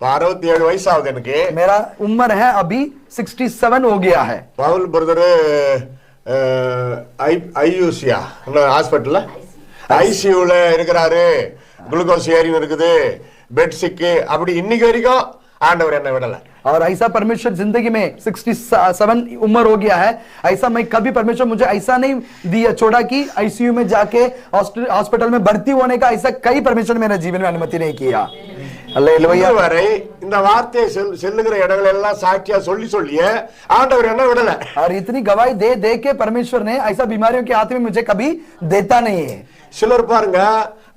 67 வயசு ஆகுது எனக்கு. मेरा उम्र है अभी 67 हो गया है. பவுல் பிரதர் ஐயூசியா ஹாஸ்பிட்டல்ல ஐசியூல இருக்கிறாரு. குளுக்கோஸ் ஏறின்னு இருக்குது, பெட் சிக்கு. அப்படி இன்னைக்கு வரைக்கும் ஆண்டவர் என்ன விடல. और ऐसा परमेश्वर जिंदगी में 67 उम्र हो गया है. ऐसा मैं कभी परमेश्वर मुझे ऐसा नहीं दिया छोड़ा कि आईसीयू में जाके हॉस्पिटल में भर्ती होने का ऐसा कई परमेश्वर मेरे जीवन में अनुमति नहीं किया. அல்லேலூயா. வரை இந்த வார்த்தையை சொல்லுகிற இடங்கள் எல்லாம் சாட்சியா சொல்லி சொல்லியே ஆண்டவர் என்ன விடல. और इतनी गवाही दे दे के परमेश्वर ने ऐसा बीमारियों के हाथ में मुझे कभी देता नहीं है. சிலர் பாருங்க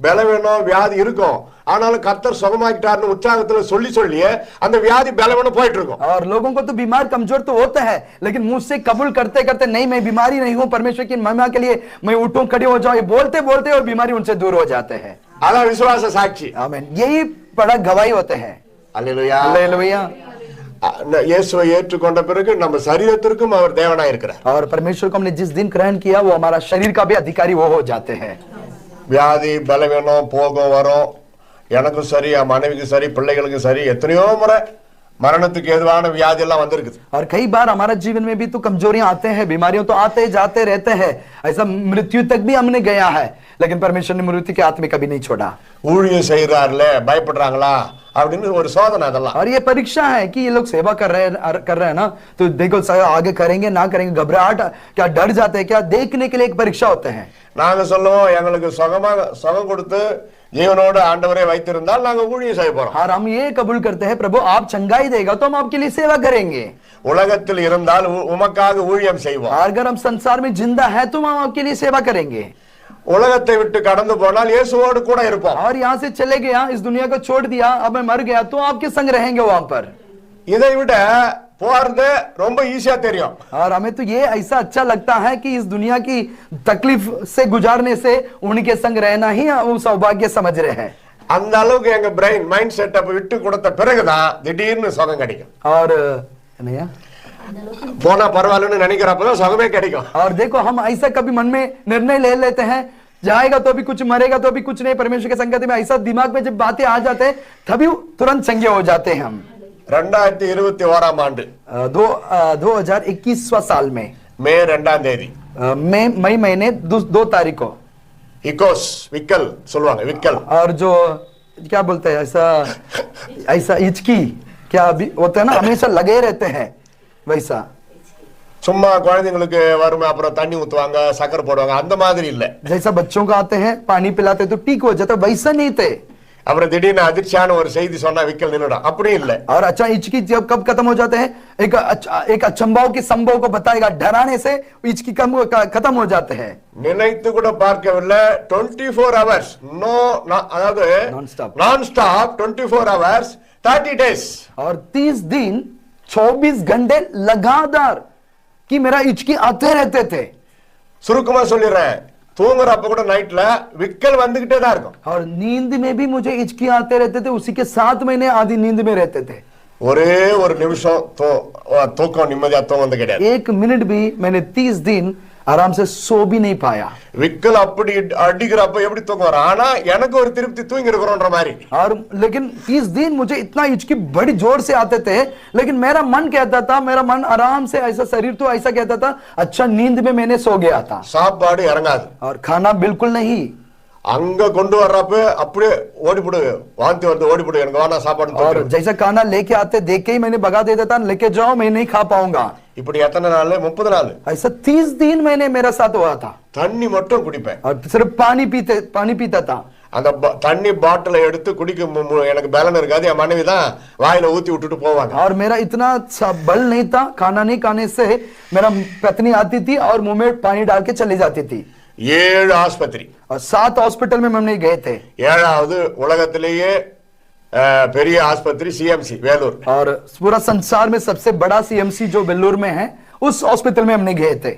பலவீனம் வியாதி இருக்கும், ஆனாலும் கர்த்தர் சுகமாக்கிட்டாருன்னு உற்சாகத்துல சொல்லி சொல்லியே அந்த வியாதி பலவீனம் போயிட்டு இருக்கும். और लोगों को तो बीमार कमजोर तो होता है, लेकिन मुझसे कबूल करते करते नहीं मैं बीमारी नहीं हूं, परमेश्वर की महिमा के लिए मैं उठूं खड़े हो जाऊं, ये बोलते बोलते और बीमारी उनसे दूर हो जाते हैं. அதான் விசுவாச சாட்சி. आमीन. यही बड़ा गवाही होते हैं. அல்லேலூயா. हालेलुया. இயேசுவை ஏற்றுக்கொண்ட பிறகு நம்ம சரீரத்திற்கும் அவர் தேவனா இருக்கிறார். और परमेश्वर को हमने जिस दिन ग्रहण किया वो हमारा शरीर का भी अधिकारी वो हो जाते हैं. வியாதி பலவீனம் போகும் வரும். எனக்கும் சரி, என் மனைவிக்கு சரி, பிள்ளைகளுக்கு சரி, எத்தனையோ முறை மரணத்துக்கு ஏதுவான வியாதி எல்லாம் வந்திருக்குது. और कई बार हमारा जीवन में भी तो कमजोरियां आते हैं, बीमारियों तो आते जाते रहते हैं. ऐसा मृत्यु तक भी हमने गया है, लेकिन परमेश्वर ने मृत्यु के हाथ में कभी नहीं छोड़ा. ஊழியம் செய்யறாருல பயப்படுறாங்களா அப்படின்னு ஒரு சோதனை அதெல்லாம். और ये परीक्षा है कि ये लोग सेवा कर रहे हैं ना, तो देखो आगे करेंगे ना करेंगे, घबराहट क्या, डर जाते हैं क्या, देखने के लिए एक परीक्षा होते हैं. நாங்க சொல்லுவோம் எங்களுக்கு சுகம் கொடுத்து जीवनोड आंडवरे வைத்திருந்தால் நாங்க ஊழியம் செய்ய போறோம். और हम ये कबूल करते हैं प्रभु आप चंगाई देगा तो हम आपके लिए सेवा करेंगे. உலகத்தில் இருந்தால் உமக்காக ஊழியம் செய்வோம். अगर हम संसार में जिंदा है तो हम आपके लिए सेवा करेंगे. உலகத்தை விட்டு கடந்து போனால் இயேசுவோடு கூட இருப்போம். और यहाँ से चले गया, इस दुनिया को छोड़ दिया, अब मैं मर गया तो आपके संग रहेंगे वहां पर. இதை விட போறது ரொம்ப ஈஸியா தெரியும். और हमें तो ये ऐसा अच्छा लगता है कि इस दुनिया की तकलीफ से गुजारने से उनके संग रहना ही वो सौभाग्य समझ रहे हैं. அந்த அளவுக்கு எங்க பிரெயின் மைண்ட் செட்டப் விட்டு கொடுத்த பிறகுதான் திடீர்னு சுகம் கிடைக்கும். और नहीं போனா பரவாயில்லன்னு நினைக்கிறப்பதான் சுகமே கிடைக்கும். और देखो हम ऐसा कभी मन में निर्णय ले लेते हैं, जाएगा तो भी कुछ, मरेगा तो भी कुछ नहीं, परमेश्वर के संगति में ऐसा दिमाग में जब बातें आ जाते हैं तभी तुरंत संज्ञ हो जाते हैं हम. 2021 ஆண்டு 2021 साल में மே 2ஆம் தேதி मई महीने 2 तारीख को इकोस विकल சொல்வாங்க विकल. और जो क्या बोलते हैं ऐसा ऐसा हिचकी क्या अभी होता है ना, हमेशा लगे रहते हैं वैसा. சும்மா குழந்தைங்களுக்கு வரும் அப்புறம் தண்ணி ஊத்துவாங்க சக்கரை போடுவாங்க அந்த மாதிரி இல்ல. जैसा बच्चों को आते हैं पानी पिलाते तो ठीक हो जाता, वैसा नहीं थे. அப்புறம் திடீர்னு அதிர்ச்சியான ஒரு செய்தி சொன்னா விக்கல் நின்னுடும், அப்படி இல்ல. और अच्छा हिचकी जब कब खत्म हो जाते हैं, एक अचंभाव के संभव को बताएगा, डराने से हिचकी खत्म हो जाते हैं. நினைத்து கூட பார்க்கவில்லை 24 hours नो அதாவது நான் ஸ்டாப் 24 hours 30 days. और 30 दिन 24 घंटे लगातार कि मेरा हिचकी आते रहते थे. சுருக்கமா சொல்லிடுறேன், தூங்குறப்ப கூட நைட்ல விக்கல் வந்துகிட்டே தான் இருக்கும். और नींद में भी मुझे हिचकी आते रहते थे, उसी के 7 महीने आधी नींद में रहते थे. ஒரே ஒரு நிமிஷம் தூக்கம் நிம்மதியா தூங்க கிடையாது. 1 मिनट भी मैंने 30 दिन आराम से सो भी नहीं पाया. விக்கல் அப்படி அடிக்கிறப்ப எப்படி தூக்கம் வரும், ஆனா எனக்கு ஒரு திருப்தி தூங்கி இருக்கிறோன்ற மாதிரி. और लेकिन 30 दिन मुझे इतना हिचकी बड़ी जोर से आते थे, लेकिन मेरा मन कहता था, मेरा मन आराम से, ऐसा शरीर तो ऐसा कहता था अच्छा नींद में मैंने सो गया था. சாப்பாடு இறங்காது. और खाना बिल्कुल नहीं. அங்க கொண்டு வர்றப்ப அப்படியே ஓடிப்படு, வாந்தி வருது, ஓடிப்படு, எனக்கு வேணா சாப்பாடு. और जैसा खाना लेके आते देख के ही मैंने भगा देता था, लेके जाओ मैं नहीं खा पाऊंगा. இப்படி எத்தனை நாள்? 30 நாள். ऐसा 30 दिन मैंने मेरा साथ हुआ था. தண்ணி மட்டும் குடிப்பேன். और सिर्फ पानी पीता था. அந்த தண்ணி பாட்டிலை எடுத்து குடிக்க எனக்கு பலன் இருக்காது, என் மனைவி தான் வாயில ஊத்தி விட்டுட்டு போவாங்க. और मेरा इतना बल नहीं था, खाना नहीं खाने से मेरा पत्नी आती थी और मुंह में पानी डाल के चली जाती थी. 7 ஆஸ்பத்திரி और 7 हॉस्पिटल में हमने गए थे. 7வது உலகத்திலேயே பெரிய ஆஸ்பத்திரி सीएमसी வேலூர். और पूरा संसार में सबसे बड़ा सीएमसी जो वेल्लूर में है, उस हॉस्पिटल में हमने गए थे.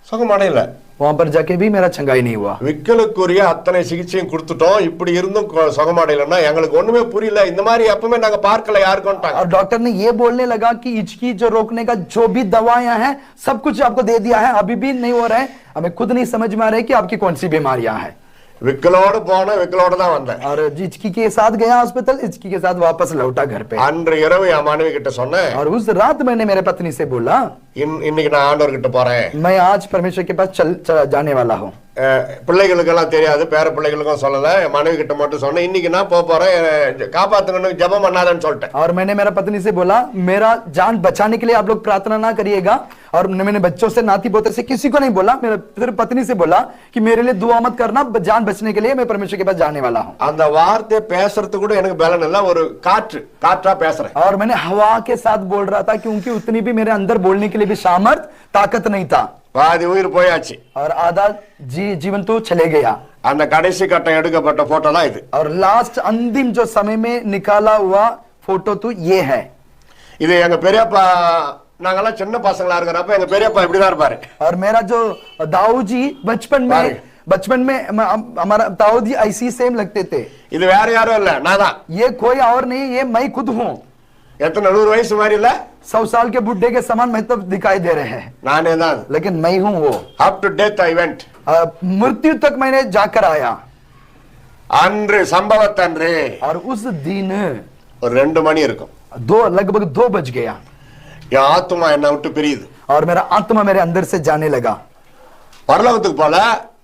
சுகமடையல. वहां पर जाके भी मेरा चंगाई नहीं हुआ. விக்கலுக்குரிய அத்தனை சிகிச்சையும் கொடுத்துட்டோம், இப்படி இருந்தும் சுகமடையலன்னா எங்களுக்கு ஒண்ணுமே புரியல, இந்த மாதிரி எப்பவுமே நாங்க பார்க்கல யாருக்கும். और डॉक्टर ने ये बोलने लगा कि हिचकी जो रोकने का जो भी दवाएं हैं सब कुछ आपको दे दिया है, अभी भी नहीं हो रहा है, हमें खुद नहीं समझ में आ रहा है कि आपकी कौन सी बीमारियां हैं. விக்கலோடு போன விக்கலோடு தான் வந்தேன். और हिचकी के साथ गया हॉस्पिटल, हिचकी के साथ वापस लौटा घर पे। அன்று இரவு என் மனைவி கிட்ட சொன்னேன், और उस रात मैंने मेरे पत्नी से बोला, இன்னைக்கு நான் ஆண்டவர் கிட்ட போறேன், मैं आज परमेश्वर के पास चल जाने वाला हूँ। பிள்ளைகளுக்கெல்லாம் தெரியாது, பேர பிள்ளைகளுக்கும் சொல்லல, என் மனைவி கிட்ட மட்டும் சொன்னேன், இன்னைக்கு நான் போறேன், காப்பாத்துங்கன்னு ஜெபம் பண்ணாதன்னு சொல்லிட்டேன். और मैंने मेरा पत्नी से बोला, मेरा जान बचाने के लिए आप लोग प्रार्थना ना करिएगा। और मैंने बच्चों से, नाती पोते से किसी को नहीं बोला, मेरे फिर पत्नी से बोला कि मेरे लिए दुआ मत करना, जान बचने के लिए मैं परमेश्वर के पास जाने वाला हूँ। அந்த வார்த்தை பேசுறது கூட எனக்கு பலன் இல்ல, ஒரு காற்றா பேசுறேன்। और मैंने हवा के साथ बोल रहा था क्योंकि उतनी भी मेरे अंदर बोलने के लिए भी सामर्थ ताकत नहीं था। பாதி உயிர் போயாச்சு, और आधा जीवन तो चले गया। அந்த கடைசி கட்டம் எடுக்கப்பட்ட போட்டோ தான் இது। और लास्ट अंतिम जो समय में निकाला हुआ फोटो तो ये है। இது எங்க பெரியப்பா, நாங்கெல்லாம் சின்ன பசங்களா இருக்கிறப்ப எங்க பெரியப்பா இப்படிதான் இருப்பாரு। और मेरा जो दाऊ जी बचपन में हमारा दाऊ जी ऐसी सेम लगते थे। இது வேற யாரும் இல்ல, நான் தான்। ये कोई और नहीं, ये मैं खुद हूँ। எத்தனை 100 வயசு மாதிரி இல்ல, 100 साल के बुढ़े के समान मैं तो दिखाई दे रहे हैं, நானே தான்। लेकिन मैं हूँ वो। up to death I went, मृत्यु तक मैंने जाकर आया। அன்று சம்பவத்தன்று और उस दिन ஒரு 2 மணி இருக்கும், लगभग 2 बज गया। என் ஆத்துமா என்ன விட்டு பிரியுது। और मेरा आत्मा मेरे अंदर से जाने लगा। பரலோகத்துக்கு போல,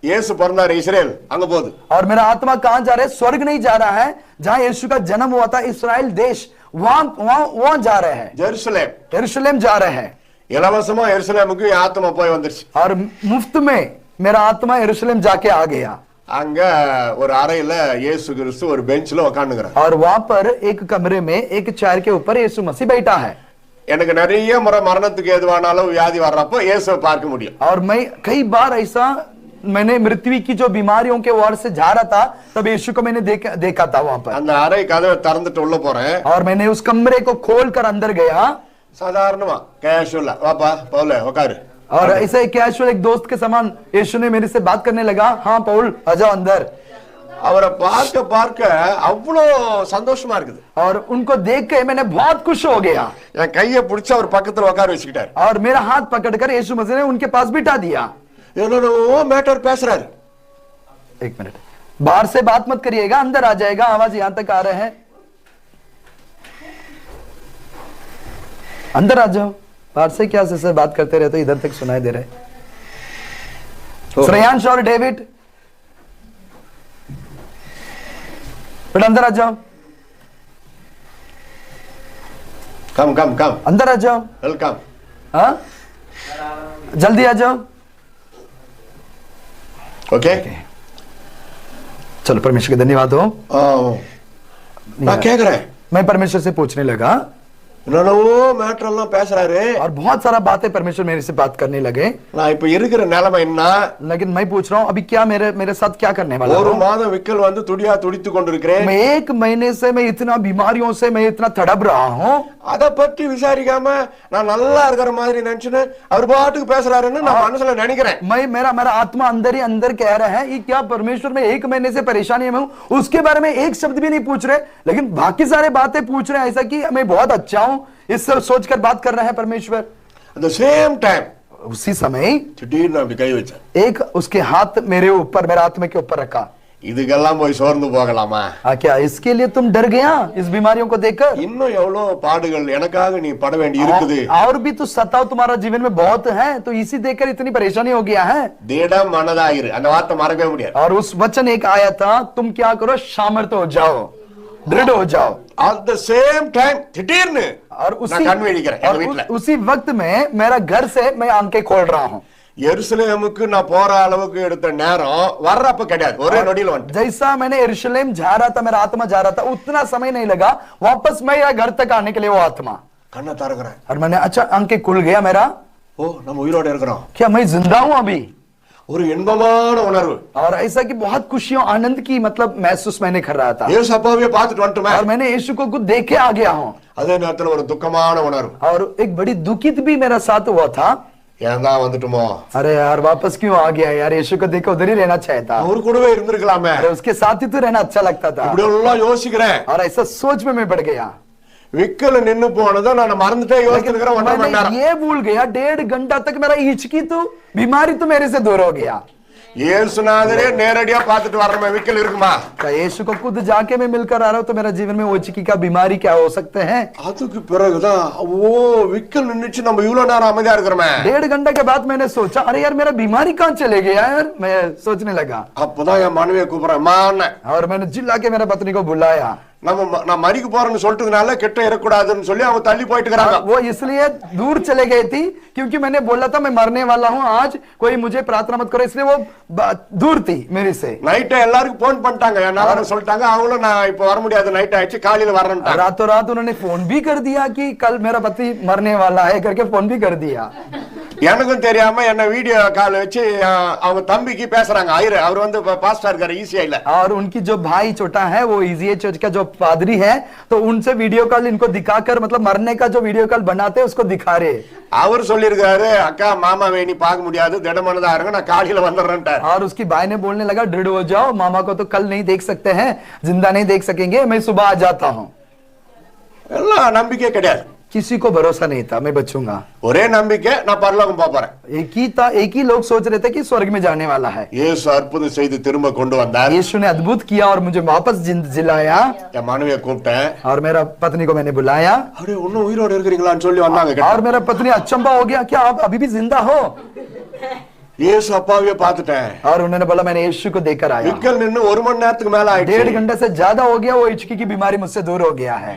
இயேசு பிறந்தாரு இஸ்ரேல், அங்க போகுது। और मेरा आत्मा कहां जा रहा है? स्वर्ग नहीं जा रहा है, जहां यीशु का जन्म हुआ था, इस्राएल देश, वहां जा रहे हैं, ஜெருசலேம்। यरूशलेम जा रहे हैं। இலவசமா எருசலேமுக்கு என் ஆத்மா போய் வந்துருச்சு। और मुफ्त में मेरा आत्मा यरूशलेम जाके आ गया। அங்க ஒரு அறையில இயேசு கிறிஸ்து ஒரு பெஞ்ச்ல உட்கார்ந்துக்கிறார்। और वहां पर एक कमरे में एक चेयर के ऊपर यीशु मसीह बैठा है। எனக்கு நிறைய முறை மரணத்துக்கு ஏதுவானாலும் வியாதி வர்றப்போ இயேசுவை பார்க்க முடியும்। और मैं कई बार ऐसा, मैंने मृत्यु की जो बीमारियों के वार्ड से जा रहा था, तब यीशु को मैंने देखा था वहां पर। அந்த அறை கதவை திறந்துட்டு உள்ள போறேன்। और मैंने उस कमरे को खोल कर अंदर गया। சாதாரணமா கேஷுவலா, வாப்பா பவுல உட்காரு। और ऐसे कैजुअल एक दोस्त के समान यीशु ने मेरे से बात करने लगा, हाँ पौल आ जाओ अंदर। அவரை பார்க்க பார்க்க அவ்வளோ சந்தோஷமா இருக்குது। और उनको देख के मैंने बहुत खुश हो गया। என் கையை பிடிச்சு அவர் பக்கத்துல உட்கார வச்சுக்கிட்டாரு। और मेरा हाथ पकड़कर यीशु मसीह ने उनके पास बिठा दिया। என்னோ மேட்டர் பேசுறாரு। 1 मिनट, बाहर से बात मत करिएगा, अंदर आ जाएगा, आवाज यहां तक आ रहे हैं, अंदर आ जाओ। बाहर से क्या से बात करते रहते, इधर तक सुनाई दे रहे। श्रेयांश और डेविड, बेटा अंदर आ जाओ, कम कम कम, अंदर आ जाओ, वेलकम, हाँ जल्दी आ जाओ। ओके, चलो परमेश्वर के धन्यवाद हो। मैं क्या कर रहा है? मैं परमेश्वर से पूछने लगा, மேட்டர் எல்லாம் பேசுறாரு। और बहुत सारा बातें परमेश्वर मेरे से बात करने लगे। நான் இப்ப இருக்கிற நிலைமை என்ன? लेकिन मैं पूछ रहा हूँ अभी क्या मेरे साथ क्या करने वाला ஒரு हूँ? மாதம் விக்கல் வந்து துடியா துடித்து கொண்டிருக்கிறேன்। मैं 1 महीने से मैं इतना बीमारियों से मैं इतना तड़प रहा हूँ। அத பத்தி விசாரிக்காம நான் நல்லா இருக்கிற மாதிரி நினைச்சுன்னு அவர் பாட்டுக்கு பேசுறாருன்னு நான் மனசுல நினைக்கிறேன்। मेरा आत्मा अंदर ही अंदर कह रहा है ये क्या परमेश्वर में 1 महीने से परेशानी में हूँ, उसके बारे में एक शब्द भी नहीं पूछ रहे, लेकिन बाकी सारे बातें पूछ रहे हैं, ऐसा कि मैं बहुत अच्छा हूँ, इससे सोचकर बात कर रहा है परमेश्वर। At the same time, उसी समय திடீர்னு அப்படி கை வச்சார்। एक उसके हाथ मेरे ऊपर, मेरे आत्मा के ऊपर रखा। இதுக்கெல்லாம் போய் சோர்ந்து போகலாமா? क्या इसके लिए तुम डर गया इस बीमारियों को देखकर? இன்னும் எவ்வளவு பாடுகள் எனக்காக நீ பட வேண்டி இருக்குது। और भी तो सताव तुम्हारा जीवन में बहुत है, तो इसी देखकर इतनी परेशानी हो गया है। திடம் மனதாயிரு, அந்த வார்த்தை மறக்கவே முடியாது। और उस वचन एक आया था, तुम क्या करो, सामर्थ हो जाओ, दृढ़ हो जाओ। At the same time, திடீர்னு और उसी वक्त में मेरा घर से मैं आंखें खोल रहा हूँ। எருசலேமுக்கு நான் போற அளவுக்கு எடுத்த நேரம் வர்றப்ப கிடையாது, ஒரே நொடியில வந்து। जैसा मैंने यरूशलेम जा रहा था, मेरा आत्मा जा रहा था, उतना समय नहीं लगा वापस मैं घर तक आने के लिए वो आत्मा। கண்ணை திறக்கிறேன்। और मैंने अच्छा आंखें खुल गया मेरा, ஓ நம்ம உயிரோட இருக்கிறோம், क्या मैं जिंदा हूँ अभी? ஒரு இன்பமான உணர்வு। और ऐसा कि बहुत खुशियों आनंद की मतलब महसूस मैंने कर रहा था। இயேசு அப்பாவே பார்த்துட்டு வந்துட்டோமே। और मैंने यीशु को खुद देखे आ गया हूँ। அதே நேரத்துல ஒரு துக்கமான உணர்வு। और एक बड़ी दुखित भी मेरा साथ हुआ था। ஏன் தான் வந்துட்டோமோ? अरे यार वापस क्यों आ गया यार, यीशु को देखे उधर ही रहना चाहिए था। அவர் கூடவே இருந்திருக்கலாமே। अरे उसके साथ ही तो रहना अच्छा लगता था। இப்படி எல்லாம் யோசிக்கிறேன்। और ऐसा सोच में मैं पड़ गया। விக்கல் நின்னு போனதை நான் மறந்துட்டே யோசிச்சிருக்கிறேன்। 1.5 மணி நேரம் ये भूल गया, 1.5 घंटा तक मेरा हिचकी तो बीमारी तो मेरे से दूर हो गया। இயேசுநாதரே நேரடியா பார்த்துட்டு வர்றமே விக்கல் இருக்குமா? क्या यीशु को खुद जाके मैं मिलकर आ रहा हूँ तो मेरा जीवन में ओचकी का बीमारी क्या हो सकते हैं? அதுக்கு பிறகுதான் ஓ விக்கல் நின்னுச்சு நம்ம இவ்வளவு நேரம் அமைதியா இருக்கிறோமே. 1.5 घंटे के बाद मैंने सोचा अरे यार मेरा बीमारी कहाँ चले गया यार, मैं सोचने लगा। அப்பதான் என் மனைவியை கூப்பிடுறேன் மான. और मैंने चिल्ला के मेरा पत्नी को बुलाया। நான் மரிக்க போறேன்னு சொல்லிட்டதுனால கிட்ட இருக்கக்கூடாதுன்னு சொல்லி அவங்க தள்ளி போயிட்டு இருக்காங்க. वो इसलिए दूर चले गई थी क्योंकि मैंने बोला था मैं मरने वाला हूँ आज, कोई मुझे प्रार्थना मत करो, इसलिए वो दूर थी मेरे से। நைட் எல்லாருக்கும் போன் பண்ணிட்டாங்க, என்ன சொல்லிட்டாங்க, அவங்களும் நான் இப்ப வர முடியாது, நைட் ஆயிடுச்சு, காலையில வரேன்ட்டாங்க. रातों रात उन्होंने फोन भी कर दिया कि कल मेरा पति मरने वाला है करके फोन भी कर दिया। எனக்கும் தெரியாம என்ன வீடியோ கால் வச்சு அவங்க தம்பிக்கு பேசுறாங்க. அவர் வந்து பாஸ்டர் இருக்காரு ஈசிஐல. और उनकी जो भाई छोटा है वो ईजीए चर्च का जो पादरी है तो उनसे वीडियो कॉल इनको दिखाकर मतलब मरने का जो वीडियो कॉल बनाते हैं उसको दिखा रहे। அவர் சொல்லிருக்காரு அக்கா மாமா வேணி பார்க்க முடியாது, திடமனதா இருங்க, நான் காலையில வந்துடுறேன்ட்டார். और उसकी भाई ने बोलने लगा दृढ़ हो जाओ, मामा को तो कल नहीं देख सकते हैं, जिंदा नहीं देख सकेंगे, मैं सुबह आ जाता हूँ। எல்லாம் நம்பிக்கை கிடையாது, किसी को भरोसा नहीं था मैं बचूंगा। ஒரே நம்பிக்கை நான் பரலோகம் போறேன்। एक ही था, एक ही लोग सोच रहे थे कि स्वर्ग में जाने वाला है। இயேசு அற்புதம் செய்து திரும்ப கொண்டு வந்தார்। यीशु ने अद्भुत किया और मुझे वापस जिलाया। என் மனைவியை கூப்பிட்டேன் और मेरा पत्नी को मैंने बुलाया। अरे இன்னும் உயிரோட இருக்கீங்களான்னு சொல்லி வந்தாங்க। और मेरा पत्नी अचंभा हो गया, क्या आप अभी भी जिंदा हो? இயேசு அப்பாவே பார்த்துட்டேன்। और उन्होंने बोला मैंने यीशु को देखकर आया। விக்கல் நின்னு 1 மணி நேரத்துக்கு மேல ஆயிடுச்சு। 1.5 घंटे से ज्यादा हो गया, वो हिचकी की बीमारी मुझसे दूर हो गया है।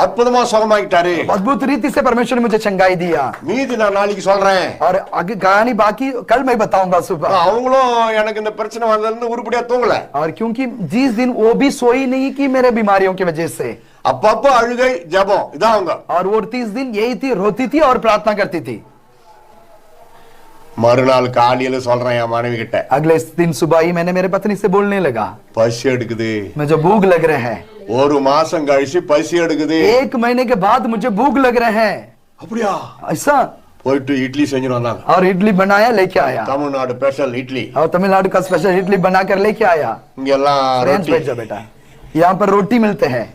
அற்புதமா சுகமாக்கிட்டாரு। अद्भुत रीति से परमेश्वर ने मुझे चंगाई दिया। மீதி நான் நாளைக்கு சொல்றேன்। और आगे कहानी बाकी कल मैं बताऊंगा सुबह। அவங்களும் எனக்கு இந்த பிரச்சனை வந்ததுல உருப்படியா தூங்கல। और क्योंकि जिस दिन वो भी सोई नहीं की मेरे बीमारियों की वजह से। அப்பப்போ அழுகை ஜெபம் இதான் அவங்க। और वो 30 दिन यही थी, रोती थी और प्रार्थना करती थी। மறுநாள் காலையில சொல்றேன் என் மனைவி கிட்ட। अगले दिन सुबह ही मैंने मेरे पत्नी से बोलने लगा பசி எடுக்குது, मुझे भूख लग रहे हैं। 1 மாசம் கழிச்சு பசி எடுக்குது। 1 महीने के बाद मुझे भूख लग रहे हैं। அப்படியா? ऐसा? போயிட்டு இட்லி செஞ்சுட்டு வந்தாங்க। और इडली बनाया लेके आया। தமிழ்நாடு ஸ்பெஷல் இட்லி। और तमिलनाडु का स्पेशल इडली बनाकर लेके आया। இங்க எல்லாம் फ्रेंच ரொட்டி। बैठ जा बेटा, यहाँ पर रोटी मिलते हैं।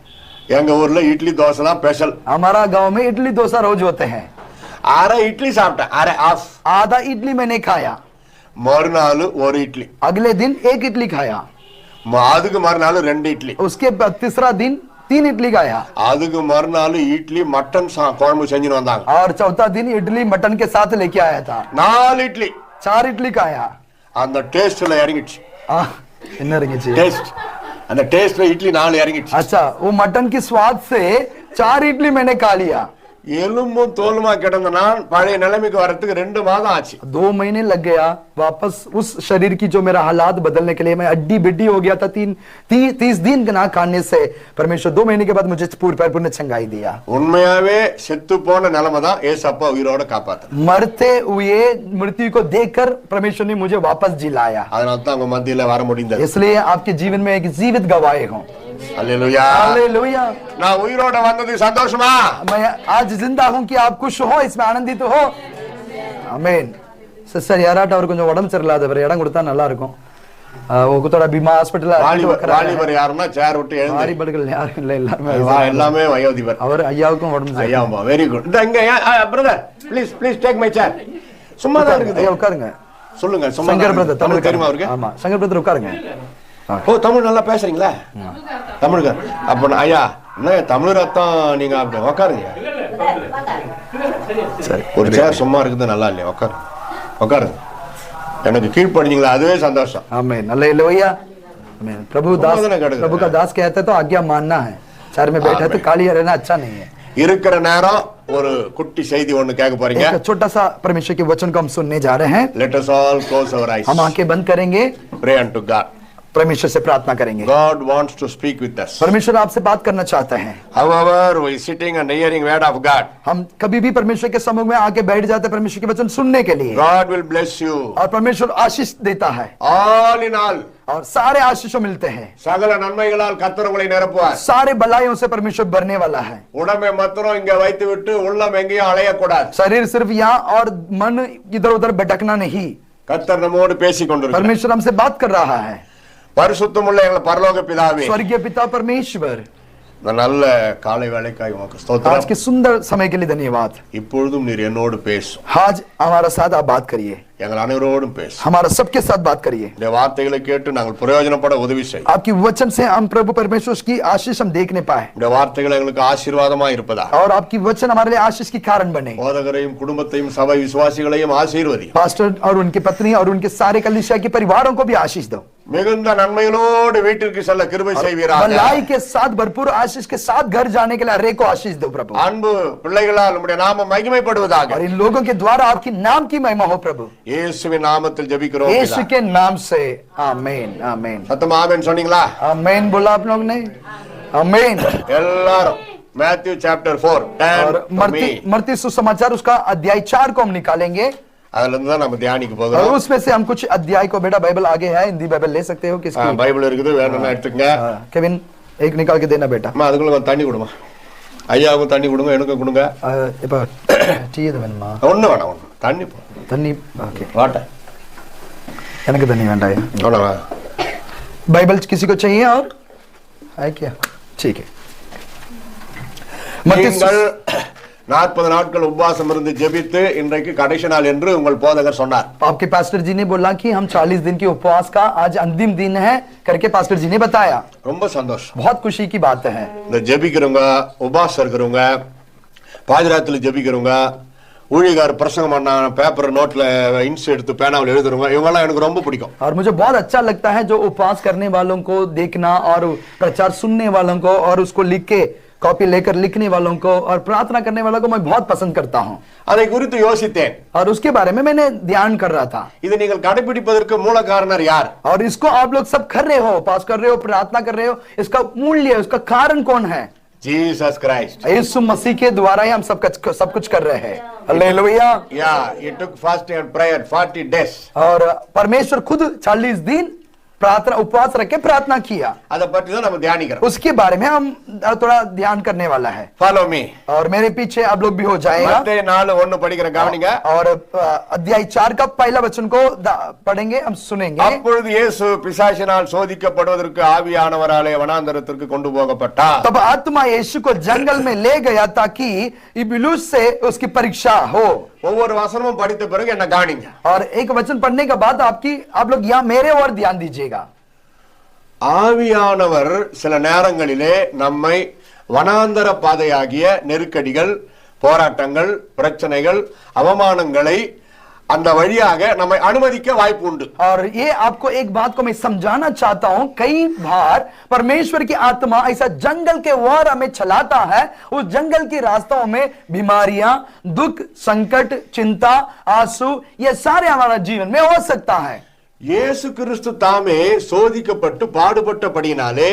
எங்க ஊர்ல இட்லி தோசை தான் ஸ்பெஷல்। हमारा गांव में इडली डोसा रोज होते हैं। அரை இட்லி சாப்பிட்டேன், அரை ஆஃப்। आधा इडली मैंने खाया। மறுநாள் ஒரு இட்லி। अगले दिन 1 इडली खाया। அதுக்கு மறுநாள் 2 இட்லி। उसके बाद तीसरा दिन 3 इडली खाया। அதுக்கு மறுநாள் இட்லி மட்டன் குழம்பு செஞ்சுட்டு வந்தாங்க। और चौथा दिन इडली मटन के साथ लेके आया था। 4 இட்லி। 4 इडली खाया। அந்த டேஸ்ட்ல இறங்கிடுச்சு। என்ன இறங்கிச்சு? டேஸ்ட், அந்த டேஸ்ட்ல இட்லி 4 இறங்கிடுச்சு। अच्छा, वो मटन की स्वाद से 4 इडली मैंने खा लिया। எலும்பும் தோலுமா கிடந்த நான் பழைய நிலைமைக்கு வரதுக்கு 2 மாதம் ஆச்சு। 2 महीने लग गया वापस उस शरीर की जो मेरा हालात बदलने के लिए। मैं अड्डी बिड्डी हो गया था 30 दिन ना खाने से। परमेश्वर 2 महीने के बाद मुझे पूर्ण चंगाई दिया। உண்மையாவே செத்து போன நிலைமை தான் ஏசப்பா உயிரோட காப்பாத்த। मरते हुए मृत्यु को देखकर परमेश्वर ने मुझे वापस जिलाया। அதனால தான் உங்க மத்தியில வர முடிந்தது। इसलिए आपके जीवन में एक जीवित गवाही हूँ। Hallelujah, hallelujah. நான் உயிரோட வந்தது சந்தோஷமா? मैं आज जिंदा हूं कि आप खुश हो, इसमें आनंदित हो। आमीन। சிஸ்டர் யாராட்ட அவர் கொஞ்சம் உடம்பு சரியில்லாதவர், இடம் கொடுத்தா நல்லா இருக்கும்। உங்கத்தோட பீமா ஹாஸ்பிடல்ல வாலிபர் யாருன்னா சேர் விட்டு எழுந்து வாலிபர்கள் யாரும் இல்ல, எல்லாமே வயோதிபர்। அவர் ஐயாவுக்கும் உடம்பு சரி. ஐயா வெரி குட்। இங்க brother please please take my chair. சும்மா தான் இருக்குது, ஐயா உட்காருங்க। சொல்லுங்க சும்மா। சங்கர் பிரதர் தமிழ் தெரியுமா அவருக்கு? ஆமா, சங்கர் பிரதர் உட்காருங்க। ஓ தமிழ் நல்லா பேசுறீங்களா? தமிழுங்க அப்ப ஐயா என்ன தமிழ் ரத்தம், நீங்க அப்படி உட்காருங்க। சரி, ஒரு சேர் சும்மா இருக்குது நல்லா இல்லையா? உட்காருங்க। எனக்கு கீழ்ப்படிஞ்சீங்களா அதுவே சந்தோஷம்। आमीन, हालेलुया। आमीन। प्रभु का दास कहते हैं तो आज्ञा मानना है। चेयर में बैठा तो काली रहना अच्छा नहीं है। இருக்கிற நேரம் ஒரு குட்டி செய்தி ஒன்னு கேட்க போறீங்க। एक छोटा सा परमेश्वर के वचन को हम सुनने जा रहे हैं। Let us all close our eyes. हम आंखें बंद करेंगे, Pray unto God. परमेश्वर से प्रार्थना करेंगे। God wants to speak with us. परमेश्वर आपसे बात करना चाहते हैं। However, we sitting and hearing word of God. हम कभी भी परमेश्वर के सम्मुख में आके बैठ जाते हैं परमेश्वर के वचन सुनने के लिए। God will bless you. और परमेश्वर आशीष देता है। All in all. और सारे आशीषों मिलते हैं। சகல நன்மைகளால் கர்த்தர் உங்களை நிரப்புவார்। सारे भलाइयों से परमेश्वर भरने वाला है। உடம்பை மாத்திரம் இங்க வைத்து விட்டு உள்ளம் எங்கேயும் அலைய கூடாது। शरीर सिर्फ यहाँ और मन इधर उधर भटकना नहीं। கர்த்தர் நம்மோடு பேசிக் கொண்டிருக்கிறார்। परमेश्वर हमसे बात कर रहा है। பரிசுத்தமுள்ள எங்கள் பரலோக பிதாவே, स्वर्गीय पिता परमेश्वर, இந்த நல்ல காலை வேளைக்காய் உமக்கு आज ஸ்தோத்திரம். के सुंदर समय के लिए धन्यवाद। இப்பொழுதும் நீர் என்னோடு பேசும், आज हमारा साथ आप बात करिए, எங்கள் अனைவரோடும் பேசும். हमारा सबके साथ बात करिए। இந்த வார்த்தைகளை கேட்டு நாங்கள் பிரயோஜனப்பட உதவி செய்யும். आपकी वचन से हम प्रभु परमेश्वर की आशीष हम देखने पाए, இந்த வார்த்தைகள் எங்களுக்கு ஆசீர்வாதமா இருப்பதா. और आपकी वचन हमारे लिए आशीष की कारण बने। போதகரையும் குடும்பத்தையும் சபை விசுவாசிகளையும் ஆசீர்வதியும். पास्टर और उनकी पत्नी और उनके सारे कलीसिया के परिवारों को भी आशीष दो। மிகுந்த நன்மைகளோடு வீட்டிற்கு செல்ல கிருபை செய்வீராக. भलाई के साथ भरपूर आशीष के साथ घर जाने के लिए हर एक को आशीष दो प्रभु। அன்பு பிள்ளைகளால் நம்முடைய நாமம் மகிமைப்படுவதாக. और इन लोगों के द्वारा आपकी नाम की महिमा हो प्रभु, இயேசுவின் நாமத்தில் ஜெபிக்கிறோம். यीशु के नाम से आमीन आमीन சத்தமா ஆமென் சொன்னீங்களா? आमीन बोला आप लोग ने, आमीन। எல்லாரும் मैथ्यू चैप्टर 4 और मरती सुसमाचार उसका अध्याय 4 को हम निकालेंगे, அதுல இருந்து தான் நம்ம தியானிக்க और போகிறோம். उसमें से हम कुछ अध्याय को, बेटा बाइबल आगे है, हिंदी बाइबल ले सकते हो किसकी? பைபிள் இருக்குது, வேணும்னா எடுத்துக்கங்க. केविन एक निकाल के देना बेटा। அம்மா அதுக்குள்ள கொஞ்சம் தண்ணி கொடுமா. ஐயாவுக்கும் தண்ணி கொடுங்க, எனக்கும் கொடுங்க. இப்போ டீ இது வேணுமா? ஒண்ணு வேணாம், ஒண்ணு தண்ணி போ. தண்ணி ஓகே, வாட்டர் எனக்கு தண்ணி வேண்டாம்। அவ்வளவா? बाइबल किसी को चाहिए और है क्या? ठीक है। நீங்கள் 40 நாட்கள் உபவாசம் இருந்து ஜெபித்து இன்றைக்கு கடைசி நாள் என்று உங்கள் போதகர் சொன்னார். आपके पास्टर जी ने बोला कि हम 40 दिन के उपवास का आज अंतिम दिन है करके पास्टर जी ने बताया। ரொம்ப சந்தோஷம். बहुत खुशी की बात है। இந்த ஜெபிக்கிறவங்க, உபவாசம் இருக்கிறவங்க, பாதிராத்துல ஜெபிக்கிறவங்க, ஊழியக்கார பிரசங்கம் பண்ண பேப்பர் நோட்ல இன்ஸ் எடுத்து பேனாவில் எழுதுறவங்க, இவங்கெல்லாம் எனக்கு ரொம்ப பிடிக்கும். और मुझे बहुत अच्छा लगता है जो उपवास करने वालों को देखना और प्रचार सुनने वालों को और उसको लिख के कॉपी लेकर लिखने वालों को और प्रार्थना करने वालों को मैं बहुत पसंद करता हूँ। அதை குறித்து யோசித்தேன். और उसके बारे में मैंने ध्यान कर रहा था। இதை நீங்கள் கடைபிடிப்பதற்கு மூல காரணர் யார்? और इसको आप लोग सब कर रहे हो, उपवास कर रहे हो, प्रार्थना कर रहे हो, इसका मूल्य, उसका कारण कौन है? Jesus Christ. यीशु मसीह के द्वारा ही हम सब कुछ कर रहे हैं। हालेलुया। या he took fasting and prayer 40 days. और परमेश्वर खुद 40 दिन प्रार्थना उपवास रख के प्रार्थना किया। அதை பற்றி தான் நம்ம தியானிக்கிறோம். उसके बारे में हम थोड़ा ध्यान करने वाला है। Follow me. और मेरे पीछे आप लोग भी हो जाएगा। மத்தேயு 4:1 படிக்கிற கவனிங்க. और अध्याय 4 का पहला वचन को पढ़ेंगे, हम सुनेंगे। அப்பொழுது இயேசு பிசாசினால் சோதிக்கப்படுவதற்கு ஆவியானவராலே வனாந்தரத்திற்கு கொண்டு போகப்பட்டார். तब आत्मा यीशु को जंगल में ले गया ताकि इबलीस से उसकी परीक्षा हो। ஒவ்வொரு வசனமும் படித்த பிறகு என்ன கவனிங்க. और एक वचन पढ़ने के बाद आप लोग यहाँ मेरे और ध्यान दीजिएगा। ஆவியானவர் சில நேரங்களிலே நம்மை வனாந்தர பாதையாகிய நெருக்கடிகள், போராட்டங்கள், பிரச்சனைகள், அவமானங்களை அந்த வழியாக நம்மை அனுமதிக்க வாய்ப்பு உண்டு. और ये आपको एक बात को मैं समझाना चाहता हूं, कई बार परमेश्वर की आत्मा ऐसा जंगल के वार हमें चलाता है। उस जंगल के रास्तों में बीमारियां, दुख, संकट, चिंता, आंसू, ये सारे हमारा जीवन में हो सकता है। இயேசு கிறிஸ்து தாமே சோதிக்கப்பட்டு பாடுபட்டபடியினாலே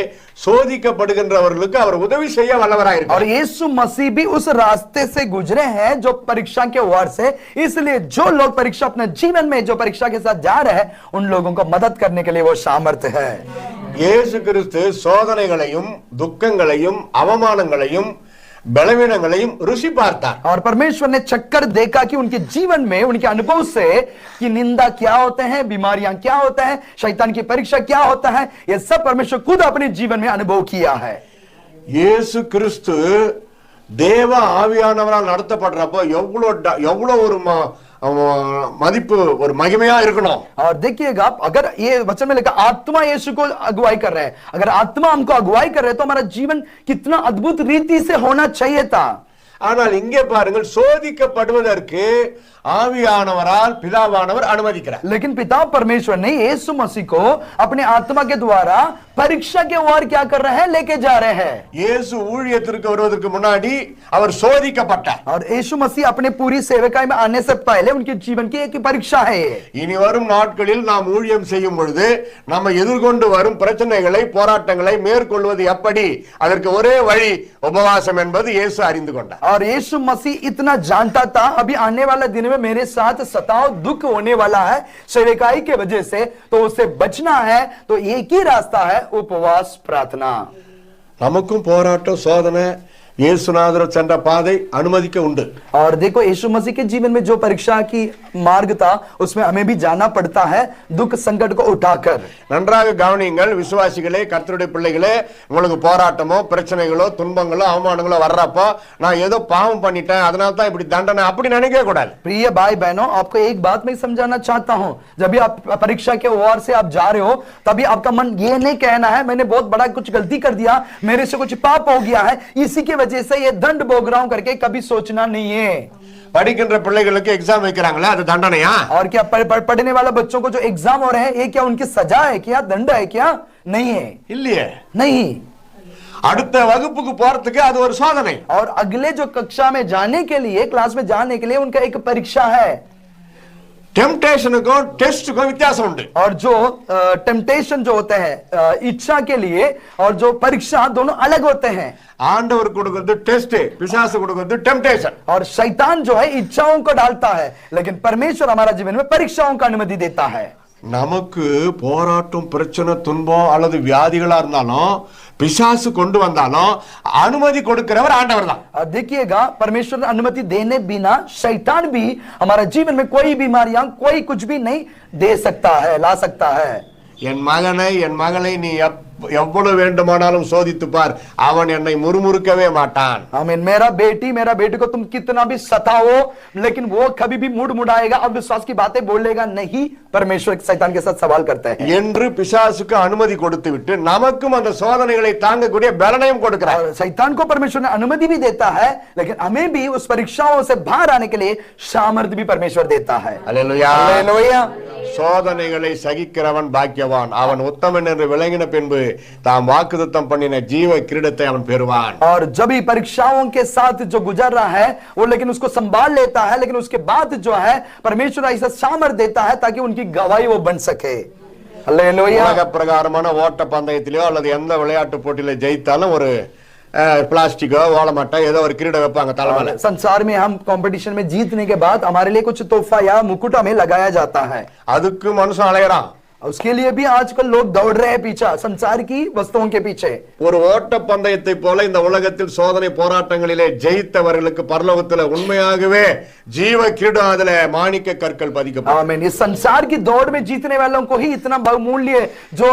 சோதிக்கப்படுகின்றவர்களுக்கு அவர் உதவி செய்ய और வல்லவராயிருக்கிறார். यीशु मसीह भी उस रास्ते से गुजरे हैं जो परीक्षा के वार से, इसलिए जो लोग परीक्षा अपने जीवन में जो परीक्षा के साथ जा रहे हैं उन लोगों को मदद करने के लिए वो सामर्थ्य है। இயேசு கிறிஸ்து சோதனைகளையும் துக்கங்களையும் அவமானங்களையும் பலவீனங்களையும் ருசி பார்த்தார். और परमेश्वर ने चक्कर देखा कि उनके जीवन में, उनके अनुभव से कि निंदा क्या होते हैं, बीमारियां क्या होता है, शैतान की परीक्षा क्या होता है, ये सब परमेश्वर खुद अपने जीवन में अनुभव किया है। இயேசு கிறிஸ்து தேவ ஆவியானவரால் நடத்தப்படுறப்போ எவ்வளவு ஒரு மதிப்பு, ஒரு மகிமையா இருக்கணும். और देखिएगा, अगर ये वचन में लिखा आत्मा यीशु को अगुवाई कर रहे हैं, अगर आत्मा हमको अगुवाई कर रहे हैं तो हमारा जीवन कितना अद्भुत रीति से होना चाहिए था। ஆனால் இங்கே பாருங்கள், சோதிக்கப்படுவதற்கு ஆவியானவரால் பிதாவானவர் அனுமதிக்கிறார். लेकिन पिता परमेश्वर ने यीशु मसीह को अपने आत्मा के द्वारा परीक्षा के वार क्या कर रहे हैं, लेके जा रहे हैं। இயேசு ஊழியத்திற்கு வருவதற்கு முன்னாடி அவர் சோதிக்கப்பட்டார். और यीशु मसीह अपने पूरी सेवकाई में आने से पहले उनके जीवन की एक परीक्षा है। இனி வரும் நாட்களில் நாம் ஊழியம் செய்யும் பொழுது நம்ம எதிர்கொண்டு வரும் பிரச்சனைகளை, போராட்டங்களை மேற்கொள்வது எப்படி, அதற்கு ஒரே வழி உபவாசம் என்பது இயேசு அறிந்து கொண்டார். और यीशु मसीह इतना जानता था, अभी आने वाला दिन में मेरे साथ सताव, दुख होने वाला है सेवकाई के वजह से, तो उससे बचना है तो एक ही रास्ता है, उपवास, प्रार्थना। நமக்கும் போராட்டம், சோதனை, இயேசுநாதர் சென்ற பாதை அனுமதிக்க உண்டு. और देखो यीशु मसीह के जीवन में जो परीक्षा की मार्ग था उसमें हमें भी जाना पड़ता है दुख संकट को उठाकर. நன்றாக கவனியுங்கள் விசுவாசிகளே, கர்த்தருடைய பிள்ளைகளே, உங்களுக்கு போராட்டமோ பிரச்சனைகளோ துன்பங்களோ அவமானங்களோ வர்றப்போ நான் ஏதோ பாவம் பண்ணிட்டேன் அதனால தான் இப்படி தண்டனை அப்படி நினைக்க கூடாது. प्रिय भाई बहनों, आपको एक बात मैं समझाना चाहता हूं. जब भी आप परीक्षा के ओर से आप जा रहे हो तभी आपका मन ये नहीं कहना है मैंने बहुत बड़ा कुछ गलती कर दिया, मेरे से कुछ पाप हो गया है, इसी की वजह से ये दंड भोग रहा हूं करके कभी सोचना नहीं है. படிக்கின்ற பிள்ளைகளுக்கு எக்ஸாம் வைக்கிறாங்களே அது தண்டனையா? और क्या पढ़ने वाले बच्चों को जो एग्जाम हो रहे हैं ये क्या उनकी सजा है क्या, दंड है क्या? नहीं है. இல்லையே. नहीं. அடுத்த வகுப்புக்கு போறதுக்கு அது ஒரு சோதனை. और अगले जो कक्षा में जाने के लिए, क्लास में जाने के लिए उनका एक परीक्षा है. டெம்ப்டேஷனுக்கும் டெஸ்டுக்கும் வித்தியாசம் உண்டு. और जो टेम्पटेशन जो होते हैं इच्छा के लिए और जो परीक्षा दोनों अलग होते हैं. ஆண்டவர் கொடுக்கிறது டெஸ்ட், பிசாசு கொடுக்கிறது டெம்ப்டேஷன். और शैतान जो है इच्छाओं को डालता है, लेकिन परमेश्वर हमारा जीवन में परीक्षाओं का अनुमति देता है. நமக்கு போராட்டம் பிரச்சனை துன்பம் அல்லது வியாதிகளா இருந்தாலும் பிசாசு கொண்டு வந்தாலும் அனுமதி கொடுக்கிறவர் ஆண்டவர் தான். देखिएगा परमेश्वर अनुमति देने बिना शैतान भी हमारा जीवन में कोई बीमारियां कोई कुछ भी नहीं दे सकता है, ला सकता है. என் மகனை என் மகளை நீ எவ்வளவு வேண்டுமானாலும் சோதித்து பார், அவன் என்னை முறுமுறுக்கவே மாட்டான். आमीन. मेरा बेटी को तुम कितना भी सताओ लेकिन वो कभी भी मुड़ मुड़ाएगा और विश्वास की बातें बोलेगा नहीं. परमेश्वर शैतान के साथ सवाल करता है என்று பிசாசுக்கு அனுமதி கொடுத்து விட்டு நமக்கும் அந்த சோதனைகளை தாங்கக்கூடிய பலனையும் கொடுக்கிறார். शैतान को परमेश्वर ने अनुमति भी देता है लेकिन हमें भी उस परीक्षाओं से बाहर आने के लिए सामर्थ्य भी परमेश्वर देता है. அல்லேலூயா. हालेलुया. சோதனைகளை சகிக்கிறவன் பாக்கியவான், அவன் உத்தமன் என்று விளங்கின பின்பு தாம் வாக்குத்தத்தம் பண்ணின ஜீவ கிரீடத்தை அவன் பெறுவான். और जब भी परीक्षाओं के साथ जो गुजर रहा है वो लेकिन उसको संभाल लेता है, लेकिन उसके बाद जो है परमेश्वर ऐसा सामर्थ्य देता है ताकि उनकी गवाही वो बन सके. हालेलुया. உலக பிரகாரமான ஓட்ட பந்தயத்திலயோ அல்லது எந்த விளையாட்டு போட்டியில ஜெயித்தாலும் ஒரு பிளாஸ்டிக்கோ ஓலமாட்டோ ஏதோ ஒரு கிரீடம் வைப்பாங்க தலைமையில. संसार में हम कंपटीशन में जीतने के बाद हमारे लिए कुछ तोहफा या मुकुट हमें लगाया जाता है. அதுக்கு மனுஷன் அலையறான். उसके लिए भी आजकल लोग दौड़ रहे हैं पीछे संसार की वस्तुओं के पीछे. ஒரு ஓட்ட பந்தயத்தை போல இந்த உலகத்தில் சோதனை போராட்டங்களிலே ஜெயித்தவர்களுக்கு பரலோகத்தில் உண்மையாகவே ஜீவ கிரீடம் அதிலே மாணிக்க கற்கள் பதிக்கப்படும். आमीन. इस संसार की दौड़ में जीतने वालों को ही इतना बहुमूल्य जो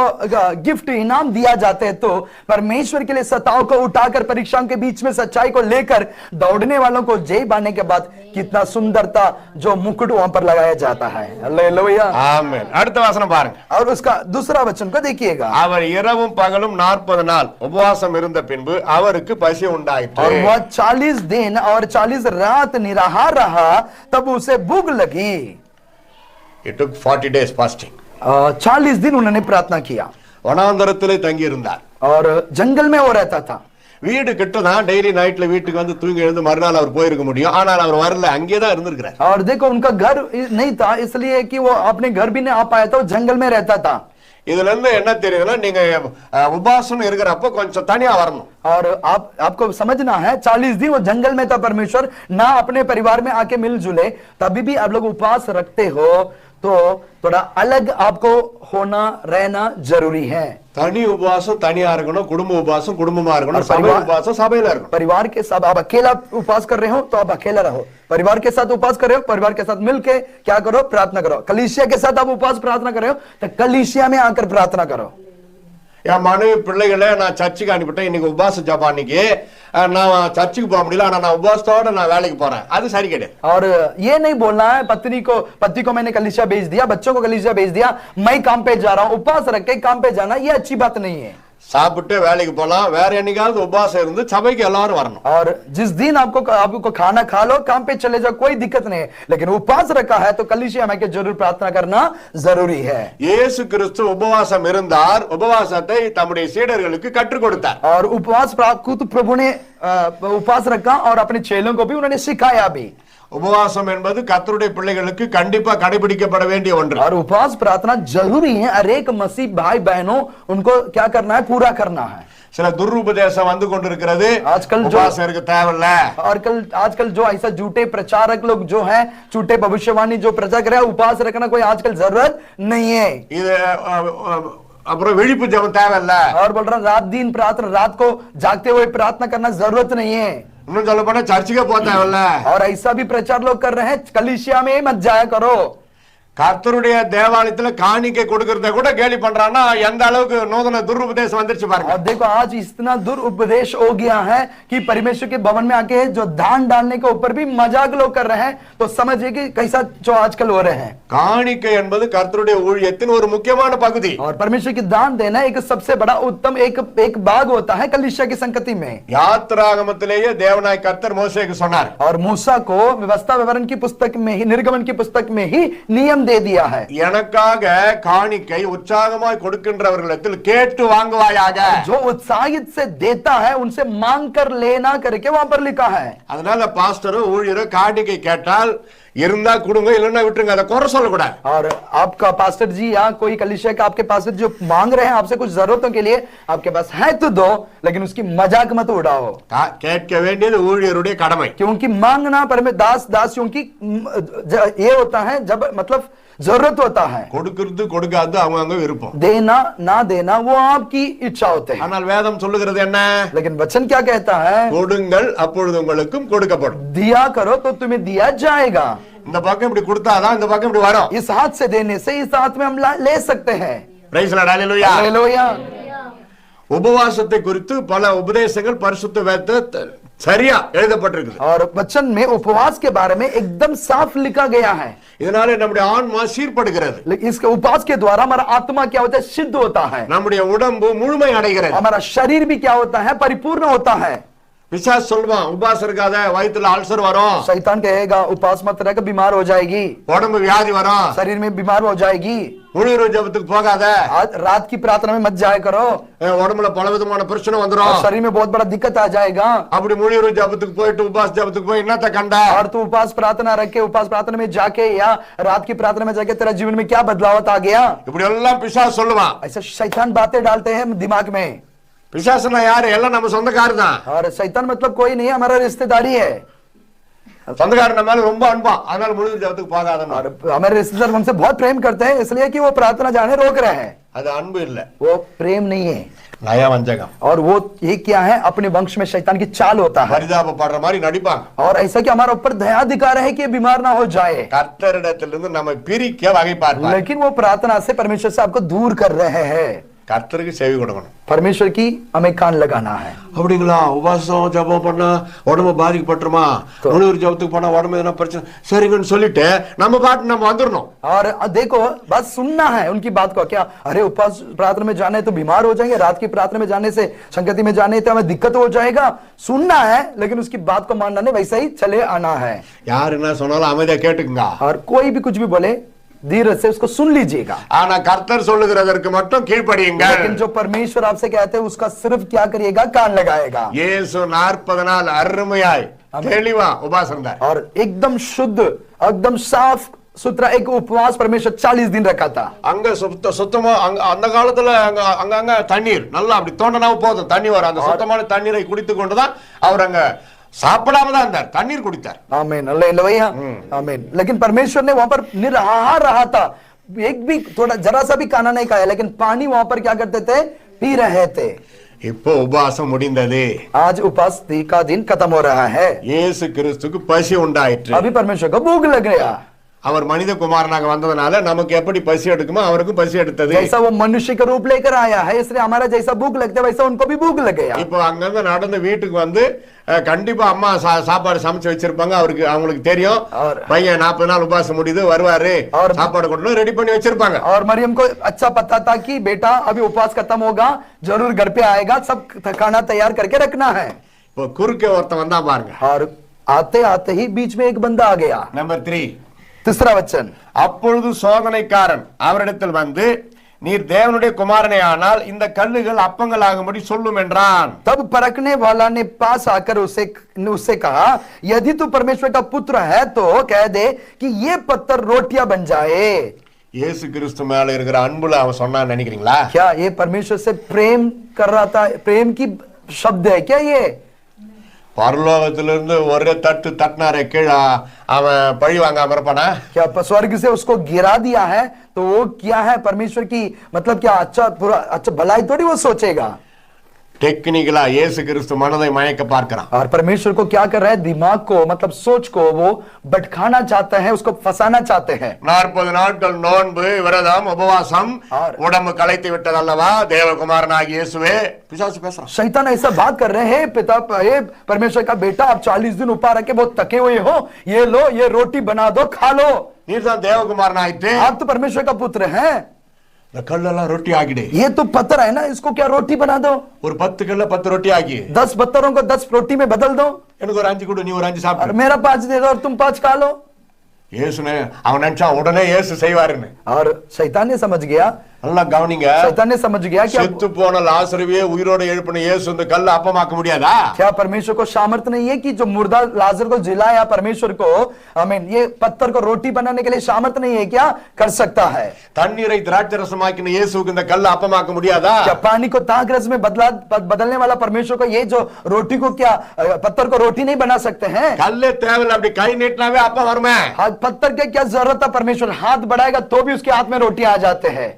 गिफ्ट इनाम दिया जाते हैं, तो परमेश्वर के लिए सताव को उठाकर परीक्षाओं के बीच में सच्चाई को लेकर दौड़ने वालों को जय पाने के बाद कितना सुंदरता जो मुकुट वहां पर लगाया जाता है. हालेलुया. ஆமென். அடுத்த வசனம் பாருங்க. और उसका दूसरा वचन को देखिएगा. அவர் இரவும் பகலும் 40 நாள் உபவாசம் இருந்த பின்பு அவருக்கு பசி உண்டாயிற்று. और वह 40 दिन और 40 रात निराहार रहा, तब उसे भूख लगी. It took 40 days fasting. 40 दिन उन्होंने प्रार्थना किया வனாந்தரத்திலே தங்கி இருந்தார். और जंगल में वो रहता था. வீடு கிட்டதான், டெய்லி நைட்ல வீட்டுக்கு வந்து தூங்கி எழுந்து மறுநாள் அவர் போயிருக்க முடியும். ஆனால் அவர் வரல, அங்கேதான் இருந்திருக்கிறார். और देखो उनका घर नहीं था इसलिए कि वो अपने घर भी नहीं आ पाया था, वो जंगल में रहता था. இதுல இருந்து என்ன தெரியுதுன்னா, நீங்க உபவாசம் இருக்கிறப்ப கொஞ்சம் தனியா வரணும். और आपको समझना है 40 दिन वो जंगल में था, परमेश्वर ना अपने परिवार में आके मिलजुले, तभी भी आप लोग उपवास रखते हो तो थोड़ा अलग आपको होना रहना जरूरी है. தனி உபவாசம் தனியா இருக்கணும், குடும்ப உபவாசம் குடும்பமா இருக்கணும், சபை உபவாசம் சபையில இருக்கணும். परिवार के साथ आप अकेला उपवास कर रहे हो तो आप अकेला रहो, परिवार के साथ उपवास कर रहे हो परिवार के साथ मिलके क्या करो, प्रार्थना करो. कलीसिया के साथ आप उपवास प्रार्थना कर रहे हो तो कलीसिया में आकर प्रार्थना करो. என் மனைவி பிள்ளைகளை நான் சர்ச்சுக்கு அனுப்பிட்டேன், இன்னைக்கு உபவாச ஜபம் அன்னைக்கு நான் சர்ச்சுக்கு போக முடியல, ஆனா நான் உபவாசத்தோட நான் வேலைக்கு போறேன், அது சரி கிடையாது. और ये नहीं बोलना है पति को मैंने कलीसिया भेज दिया, बच्चों को कलीसिया भेज दिया, मैं काम पे जा रहा हूं, उपवास रख के काम पे जाना ये अच्छी बात नहीं है. சாப்பிட்டு வேலைக்கு போலாம், வேற என்னைக்காவது உபவாசம் இருந்து சபைக்கு எல்லாரும் வரணும். और जिस दिन आपको खाना खा लो, काम पे चले जाओ, कोई दिक्कत नहीं है, लेकिन उपवास रखा है तो कलीसिया में के जरूर प्रार्थना करना जरूरी है. இயேசு கிறிஸ்து உபவாசம் இருந்தார், உபவாசத்தை தம்முடைய சீடர்களுக்கு கற்றுக் கொடுத்தார். और उपवास प्रभु ने उपवास रखा और अपने चेलों को भी उन्होंने सिखाया भी. உபவாசம் என்பது கர்த்தருடைய பிள்ளைகளுக்கு கண்டிப்பா கடைபிடிக்கப்பட வேண்டிய ஒன்று. और उपवास प्रार्थना जरूरी है, हर एक मसीह भाई बहनों उनको क्या करना है, पूरा करना है. சில துருபதேசம் வந்து கொண்டிருக்கிறது, आजकल जो உபவாசம் இருக்க தேவையில்ல. आजकल जो ऐसा झूठे प्रचारक लोग जो हैं, झूठे भविष्यवाणी जो प्रचार कर रहे हैं, उपवास रखना कोई आजकल जरूरत नहीं है. இது அப்புறம் விழிப்பு ஜெபம் தேவையில்ல. और बोल रहा रात दिन प्रार्थना, रात को जागते हुए प्रार्थना करना जरूरत नहीं है. இன்னும் சொல்ல போனா சர்ச்சுக்கே போக தேவையில்ல. और ऐसा भी प्रचार लोग कर रहे हैं, कलीसिया में मत जाया करो. கர்த்தருடைய தேவாலயத்துல காணிக்கை கொடுக்கறத கூட கேலி பண்றான்னா எந்த அளவுக்கு நூதன துருபதேசம் வந்துருச்சு பாருங்க. और देखो आज इतना दुरुपदेश हो गया है कि परमेश्वर के भवन में आके जो दान डालने के ऊपर भी मजाक लोग कर रहे हैं, तो समझिए कि कैसा जो आजकल हो रहे हैं. காணிக்கை என்பது கர்த்தருடைய ஊழியத்தின் ஒரு முக்கியமான பகுதி. और परमेश्वर की दान देना एक सबसे बड़ा उत्तम एक भाग होता है कलीसिया की संगति में. யாத்திராகமத்திலேயே தேவனாய் கர்த்தர் மோசேக்கு சொன்னார். और मूसा को व्यवस्था विवरण की पुस्तक में ही, निर्गमन की पुस्तक में ही नियम दे दिया है. எனக்காக காணிக்கை உற்சாகமாய் கொடுக்கின்றவர்களிடத்தில் கேட்டு வாங்குவாயாக. जो उत्साहित से देता है उनसे मांग कर लेना करके वहां पर लिखा है. அதனால பாஸ்டரோ ஊழியரோ காணிக்கை கேட்டால் இருந்தா கொடுங்க, இல்லைன்னா விட்டுருங்க, அதை குறை சொல்லக்கூடாது. और आपका पास्टर जी या कोई कलीसिया का आपके पास जो मांग रहे हैं आपसे कुछ जरूरतों के लिए, आपके पास है तो दो, लेकिन उसकी मजाक मत उड़ाओ. கேட்க வேண்டியது ஊழியருடைய கடமை. क्योंकि मांगना पर में दासियों की ये होता है, जब मतलब जरूरत होता है. கொடுக்கிறது கொடுக்காது அவங்க விருப்பம். देना ना देना वो आपकी इच्छा होते हैं. ஆனால் வேதம் சொல்லுகிறது என்ன? लेकिन वचन क्या कहता है? கொடுங்கள் அப்பொழுது உங்களுக்கும் கொடுக்கப்படும். दिया करो तो तुम्हें दिया जाएगा. இந்த பக்கம் இப்படி கொடுத்தாதான் இந்த பக்கம் இப்படி வரும். इस हाथ से देने से इस हाथ में हम ले सकते हैं. Praise the lord, hallelujah. Hallelujah. உபவாசத்தை குறித்து பல உபதேசங்கள் பரிசுத்த வேதத்தில் சரியா எழுதப்பட்டிருக்கு. और वचन में उपवास के बारे में एकदम साफ लिखा गया है. இதனால நம்முடைய ஆன்மா சீர்படுகிறது. इसके उपवास के द्वारा हमारा आत्मा क्या होता है? सिद्ध होता है. நம்முடைய உடம்பு முழுமை அடைகிறது. हमारा शरीर भी क्या होता है? परिपूर्ण होता है. பிசாசு சொல்வான் உபவாசம் இருக்காத வயித்துல அல்சர் வரும், शैतान कहेगा उपवास मत रहकर बीमार हो जाएगी, உடம்பு வியாதி வரும், शरीर में बीमार हो जाएगी, முழு ஜெபத்துக்கு போகாத, आज रात की प्रार्थना में मत जाया करो, உடம்புல பல விதமான பிரச்சனை வந்துரும், शरीर में बहुत बड़ा दिक्कत आ जाएगा. அப்படி முழு ஜெபத்துக்கு போயிட்டு உபவாச ஜெபத்துக்கு போய் என்னத்த கண்ட? और तू उपवास प्रार्थना रख के उपवास प्रार्थना में जाके या रात की प्रार्थना में जाके तेरा जीवन में क्या बदलाव आ गया? இப்படி எல்லாம் பிசாசு சொல்லுவான். ऐसा शैतान बातें डालते हैं दिमाग में. பிசாசுனா யாரு? எல்லாம் நம்ம சொந்தக்காரர் தான். और शैतान मतलब कोई नहीं, हमारा रिश्तेदारी है. சொந்தக்காரன் நம்ம மேல ரொம்ப அன்பா, அதனால முழு ஜெபத்துக்கு போகாதன்னு. और हमारे रिश्तेदार हमसे बहुत प्रेम करते हैं, इसलिए कि वो प्रार्थना जाने रोक रहे हैं. அது அன்பு இல்ல, वो प्रेम नहीं है. நயவஞ்சகம். और वो ये क्या है? अपने वंश में शैतान की चाल होता है. பரிதாபப்படுற மாதிரி நடிப்பாங்க. और ऐसा कि हमारा ऊपर दयाधिकार है कि बीमार ना हो जाए. கர்த்தரிடத்திலிருந்து நம்ம பிரிக்க வகை பார்ப்பார். लेकिन वो प्रार्थना से परमेश्वर से आपको दूर कर रहे हैं. கர்த்தருக்கு செவி கொடுக்கணும். परमेश्वर की हमें कान लगाना है. அப்படிங்களா? உபவாசம் ஜெபம் பண்ணா உடம்பு பாதிக்கப்பட்டுருமா? முழு ஜெபத்துக்கு போனா உடம்பு எதனா பிரச்சனை சரிங்கன்னு சொல்லிட்டு நம்ம பாட்டு நம்ம வந்துடணும். और देखो बस सुनना है उनकी बात को. क्या अरे उपवास प्रार्थना में जाने तो बीमार हो जाएंगे, रात की प्रार्थना में जाने से संगति में जाने तो हमें दिक्कत हो जाएगा. सुनना है लेकिन उसकी बात को मानना नहीं, वैसा ही चले आना है. யாரு என்ன சொன்னாலும் அமைதியா கேட்டுக்குங்க. और कोई भी कुछ भी बोले धीरज से उसको सुन लीजिएगा. ஆனா கர்த்தர் சொல்லுகிறதற்கு மட்டும் கீழ்ப்படியுங்கள். लेकिन जो परमेश्वर आपसे कहते हैं उसका सिर्फ क्या करिएगा? कान लगाएगा. இயேசு 40 நாள் அருமையாய் தெளிவா உபவாசம் இருந்தார். और एकदम शुद्ध एकदम साफ सुथरा एक उपवास परमेश्वर 40 दिन रखा था. அங்க சுத்தமா அந்த காலத்துல அங்க தண்ணீர் நல்லா அப்படி தோண்டனா போதும், தண்ணி வரும். அந்த சுத்தமான தண்ணீரை குடித்து கொண்டுதான் அவர் அங்க சாப்பிடாம தான் இருந்தார், தண்ணீர் குடித்தார். आमीन, हालेलुया, आमीन. लेकिन परमेश्वर ने वहां पर निराहार रहा था, एक भी थोड़ा जरा सा भी खाना नहीं खाया, लेकिन पानी वहां पर क्या करते थे? पी रहे थे. இப்போ உபவாசம் முடிந்தது. आज उपवास का दिन खत्म हो रहा है. இயேசு கிறிஸ்துக்கு பசி உண்டாயிற்று. अभी परमेश्वर को भूख लग गया. அவர் மனித குமாரனாக வந்ததனால நமக்கு எப்படி பசி எடுக்குமோ அவருக்கும் பசி எடுத்தது. जैसा वो मनुष्य का रूप लेकर आया है, इसलिए हमारा जैसा भूख लगता है वैसा उनको भी भूख लग गया. இப்போ அங்கிருந்து நடந்து வீட்டுக்கு வந்து கண்டிப்பா அம்மா சாப்பாடு சமைச்சு வச்சிருப்பாங்க. அவங்களுக்கு தெரியும் பையன் 40 நாள் உபவாசம் முடியுது, வருவாரு, சாப்பாடு கொண்டு ரெடி பண்ணி வச்சிருப்பாங்க. और मरियम को अच्छा पता था कि बेटा अभी उपवास खत्म होगा, जरूर घर पे आएगा, सब खाना तैयार करके रखना है. இப்போ குறுக்கே ஒருத்தன் வந்தா பாருங்க. और आते आते ही बीच में एक बंदा आ गया. நம்பர் 3 तीसरा वचन. அப்பொழுது சோதனைக்காரன் அவரிடத்தில் வந்து நீர் தேவனுடைய குமாரனே ஆனால் இந்த கல்லுகள் அப்பங்களாகும்படி சொல்லும் என்றான். तब परखने वाला ने पास आकर उससे कहा, यदि तू परमेश्वर का पुत्र है तो कह दे कि ये पत्थर रोटियां बन जाए. இயேசு கிறிஸ்து மேல இருக்கிற அன்புல அவன் சொன்னான்னு நினைக்கிறீங்களா? क्या ये परमेश्वर से प्रेम कर रहा था? प्रेम की शब्द है क्या ये? பரலோகத்திலிருந்து ஒரே தட்டு தட்டினாரே கீழே அவன் பழி வாங்காம இருப்பானா? क्या स्वर्ग से उसको गिरा दिया है तो वो क्या है परमेश्वर की मतलब क्या अच्छा पूरा अच्छा भलाई थोड़ी वो सोचेगा। டெக்னிக்கலா இயேசு கிறிஸ்து மனதை மயக்க பார்க்கிறான். और परमेश्वर को क्या कर रहा है, दिमाग को मतलब सोच को वो भटकाना चाहते हैं, उसको फंसाना चाहते हैं। 40 நாட்கள் நோன்பு விரதம் உபவாசம் உடம்பு களைத்து விட்டது அல்லவா தேவகுமாரனாகிய இயேசுவே, பிசாசு பேசுறான். शैतान ऐसा बात कर रहे हैं, पिता ये परमेश्वर का बेटा आप 40 दिन उपवास रखे बहुत थके हुए हो, ये लो ये रोटी बना दो खा लो, நீதான் தேவகுமாரனாயிட்டு आप तो परमेश्वर का पुत्र हैं, இந்த கல்லெல்லாம் ரொட்டி ஆக்கிடு. ये तो पत्थर है ना इसको क्या रोटी बना दो, ஒரு 10 கல்ல 10 ரொட்டி ஆக்கி 10 पत्थरों को 10 रोटी में बदल दो, எனக்கு ஒரு 5 கொடு, நீ ஒரு 5 और சாப்பிடு. मेरा 5 दे दो और तुम 5 खा लो। இயேசுனே அவன் நினைச்சா உடனே இயேசு செய்வாருன்னு. और शैतान ने समझ गया, நல்லா கவனிங்க, शैतान ने समझ गया कि செத்து போன லாசருவே உயிரோட எழுப்பின இயேசு இந்த கல்ல அப்பமாக்க முடியாதா? क्या परमेश्वर को सामर्थ्य नहीं है कि जो मुर्दा लाजर को जिलाया परमेश्वर को आमीन ये पत्थर को रोटी बनाने के लिए सामर्थ्य नहीं है क्या, कर सकता है। தண்ணீரை திராட்சை ரசமாக்கின இயேசுவுக்கு இந்த கல்ல அப்பமாக்க முடியாதா? क्या पानी को ताक रस में बदलने वाला परमेश्वर को ये जो रोटी को क्या पत्थर को रोटी नहीं बना सकते हैं? கல்லே தேவையில்ல, அப்படி கை நீட்டினாவே அப்பம் வருமே. पत्थर के क्या जरूरत है, परमेश्वर हाथ बढ़ाएगा तो भी उसके हाथ में रोटी आ जाते हैं।